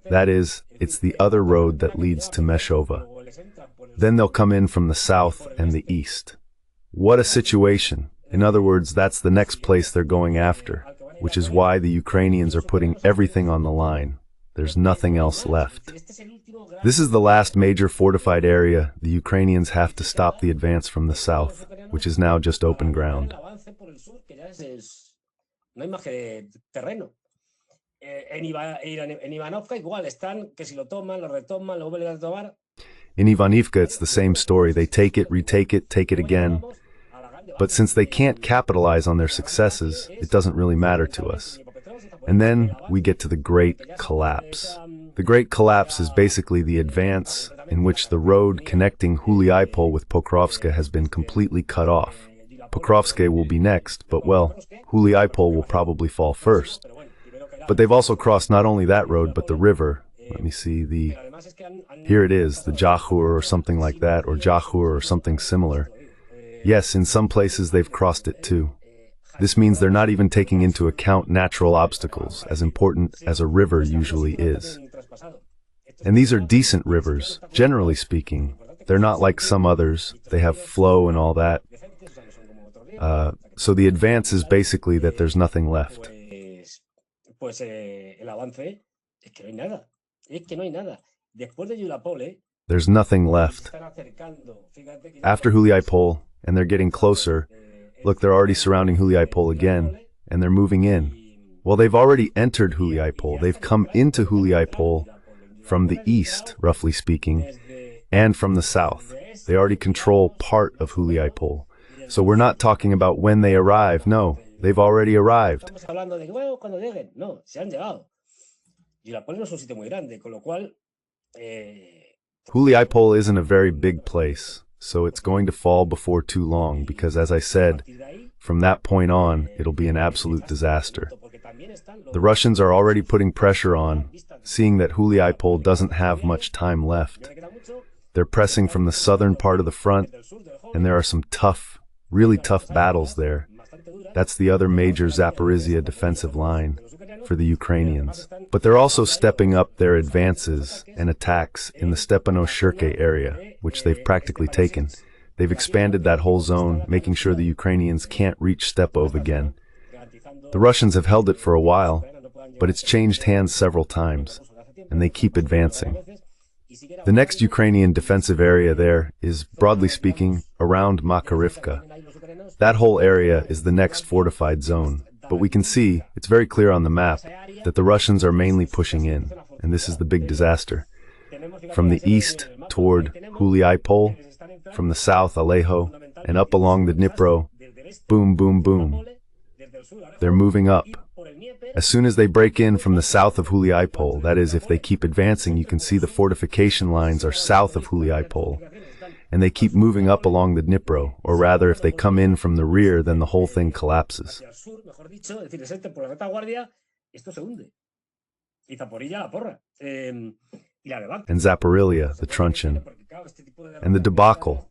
That is, it's the other road that leads to Meshova. Then they'll come in from the south and the east. What a situation! In other words, that's the next place they're going after, which is why the Ukrainians are putting everything on the line. There's nothing else left. This is the last major fortified area. The Ukrainians have to stop the advance from the south, which is now just open ground. In Ivanivka, it's the same story. They take it, retake it, take it again. But since they can't capitalize on their successes, it doesn't really matter to us. And then we get to the Great Collapse. The Great Collapse is basically the advance in which the road connecting Huliaipol with Pokrovska has been completely cut off. Pokrovske will be next, but well, Huliaipol will probably fall first. But they've also crossed not only that road, but the river. Let me see, here it is, the Jahur or something like that, or Jahur or something similar. Yes, in some places they've crossed it too. This means they're not even taking into account natural obstacles, as important as a river usually is. And these are decent rivers, generally speaking. They're not like some others. They have flow and all that. So the advance is basically that there's nothing left. There's nothing left. After Huliaipol, and they're getting closer. Look, they're already surrounding Huliaipol again, and they're moving in. Well, they've already entered Huliaipol. They've come into Huliaipol from the east, roughly speaking, and from the south. They already control part of Huliaipol. So we're not talking about when they arrive. No, they've already arrived. Huliaipol isn't a very big place, so it's going to fall before too long because, as I said, from that point on, it'll be an absolute disaster. The Russians are already putting pressure on, seeing that Huliaipol doesn't have much time left. They're pressing from the southern part of the front, and there are some tough, really tough battles there. That's the other major Zaporizhia defensive line for the Ukrainians. But they're also stepping up their advances and attacks in the Stepano-Shirke area, which they've practically taken. They've expanded that whole zone, making sure the Ukrainians can't reach Stepov again. The Russians have held it for a while, but it's changed hands several times, and they keep advancing. The next Ukrainian defensive area there is, broadly speaking, around Makarivka. That whole area is the next fortified zone, but we can see, it's very clear on the map, that the Russians are mainly pushing in, and this is the big disaster. From the east toward Huliaipol, from the south Alejo, and up along the Dnipro, boom, boom, boom. They're moving up. As soon as they break in from the south of Huliaipol, that is, if they keep advancing, you can see the fortification lines are south of Huliaipol. And they keep moving up along the Dnipro, or rather, if they come in from the rear, then the whole thing collapses. And Zaporizhia, the truncheon. And the debacle,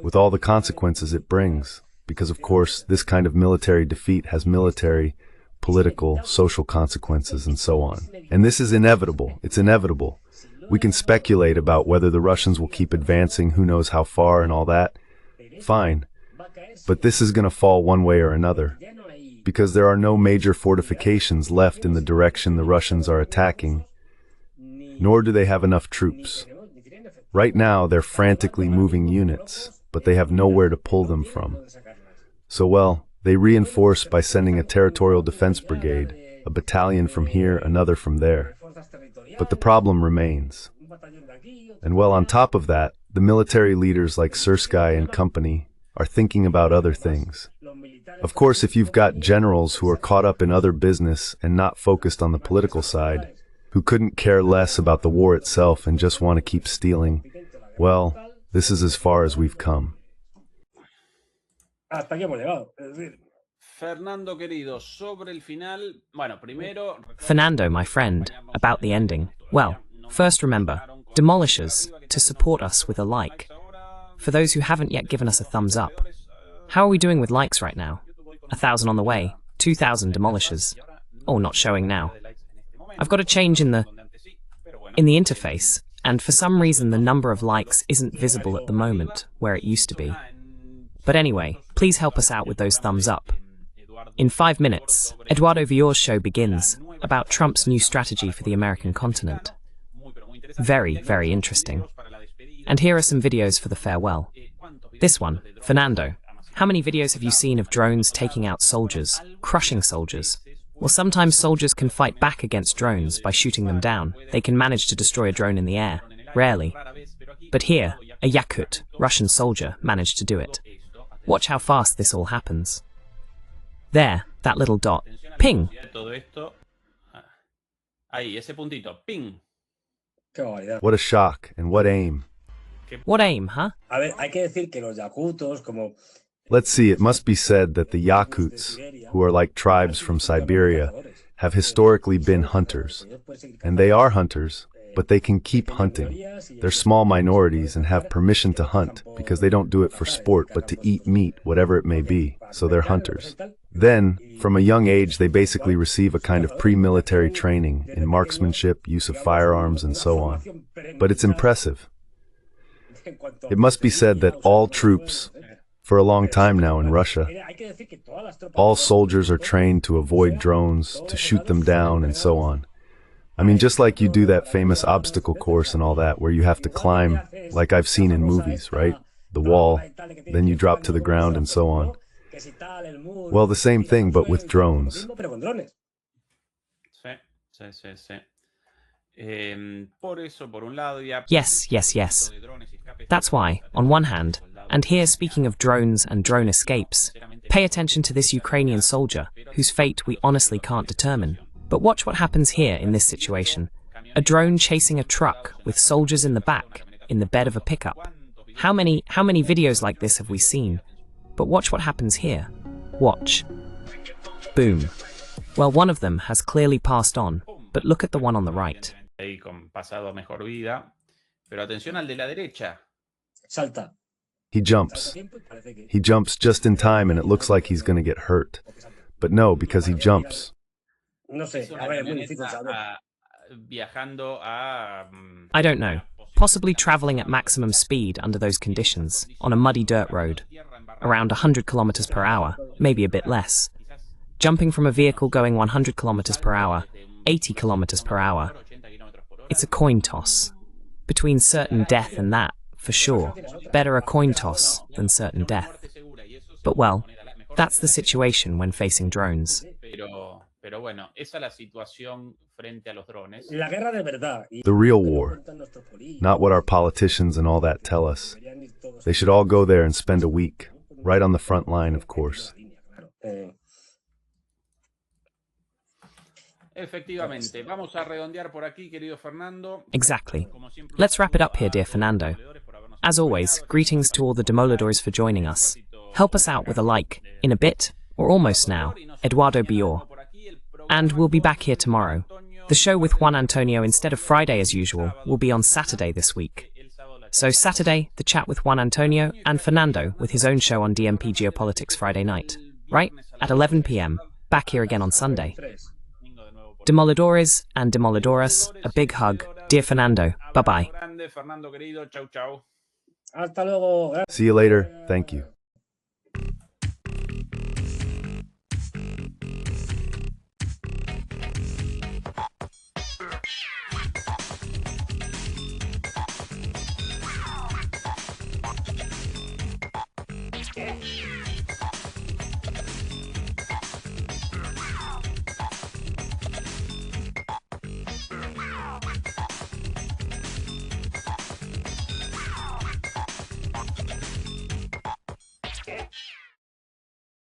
with all the consequences it brings, because of course this kind of military defeat has military, political, social consequences and so on. And this is inevitable. It's inevitable. We can speculate about whether the Russians will keep advancing, who knows how far and all that. Fine. But this is going to fall one way or another, because there are no major fortifications left in the direction the Russians are attacking, nor do they have enough troops. Right now, they're frantically moving units, but they have nowhere to pull them from. So, well, they reinforce by sending a territorial defense brigade, a battalion from here, another from there. But the problem remains. And well, on top of that, the military leaders like Siversk and company are thinking about other things. Of course, if you've got generals who are caught up in other business and not focused on the political side, who couldn't care less about the war itself and just want to keep stealing, well, this is as far as we've come. Fernando querido, sobre el final, bueno, primero... Fernando, my friend, about the ending. Well, first remember, demolishers, to support us with a like. For those who haven't yet given us a thumbs up, how are we doing with likes right now? 1,000 on the way, 2,000 demolishers. Oh, not showing now. I've got a change in the interface, and for some reason the number of likes isn't visible at the moment, where it used to be. But anyway, please help us out with those thumbs up. In 5 minutes, Eduardo Villor's show begins, about Trump's new strategy for the American continent. Very, very interesting. And here are some videos for the farewell. This one, Fernando. How many videos have you seen of drones taking out soldiers, crushing soldiers? Well, sometimes soldiers can fight back against drones by shooting them down. They can manage to destroy a drone in the air. Rarely. But here, a Yakut, Russian soldier, managed to do it. Watch how fast this all happens. There, that little dot. Ping! Ahí, ese puntito. Ping! What a shock, and what aim. What aim, huh? Let's see, it must be said that the Yakuts, who are like tribes from Siberia, have historically been hunters. And they are hunters, but they can keep hunting. They're small minorities and have permission to hunt, because they don't do it for sport, but to eat meat, whatever it may be, so they're hunters. Then, from a young age, they basically receive a kind of pre-military training in marksmanship, use of firearms, and so on. But it's impressive. It must be said that all troops, for a long time now in Russia, all soldiers are trained to avoid drones, to shoot them down, and so on. I mean, just like you do that famous obstacle course and all that, where you have to climb, like I've seen in movies, right? The wall, then you drop to the ground and so on. Well, the same thing, but with drones. Yes, yes, yes. That's why, on one hand, and here speaking of drones and drone escapes, pay attention to this Ukrainian soldier, whose fate we honestly can't determine. But watch what happens here in this situation. A drone chasing a truck with soldiers in the back, in the bed of a pickup. How many videos like this have we seen? But watch what happens here. Watch. Boom. Well, one of them has clearly passed on, but look at the one on the right. He jumps. He jumps just in time and it looks like he's going to get hurt. But no, because he jumps. I don't know. Possibly traveling at maximum speed under those conditions, on a muddy dirt road. Around 100 kilometers per hour, maybe a bit less. Jumping from a vehicle going 100 kilometers per hour, 80 kilometers per hour. It's a coin toss. Between certain death and that, for sure. Better a coin toss than certain death. But well, that's the situation when facing drones. The real war, not what our politicians and all that tell us. They should all go there and spend a week, right on the front line, of course. Exactly. Let's wrap it up here, dear Fernando. As always, greetings to all the Demolidors for joining us. Help us out with a like, in a bit, or almost now, Eduardo Villor. And we'll be back here tomorrow. The show with Juan Antonio instead of Friday as usual will be on Saturday this week. So Saturday, the chat with Juan Antonio and Fernando with his own show on DMP Geopolitics Friday night. Right? At 11 p.m. Back here again on Sunday. Demolidores and Demolidoras, a big hug. Dear Fernando, bye-bye. Hasta luego. See you later. Thank you. Gracias.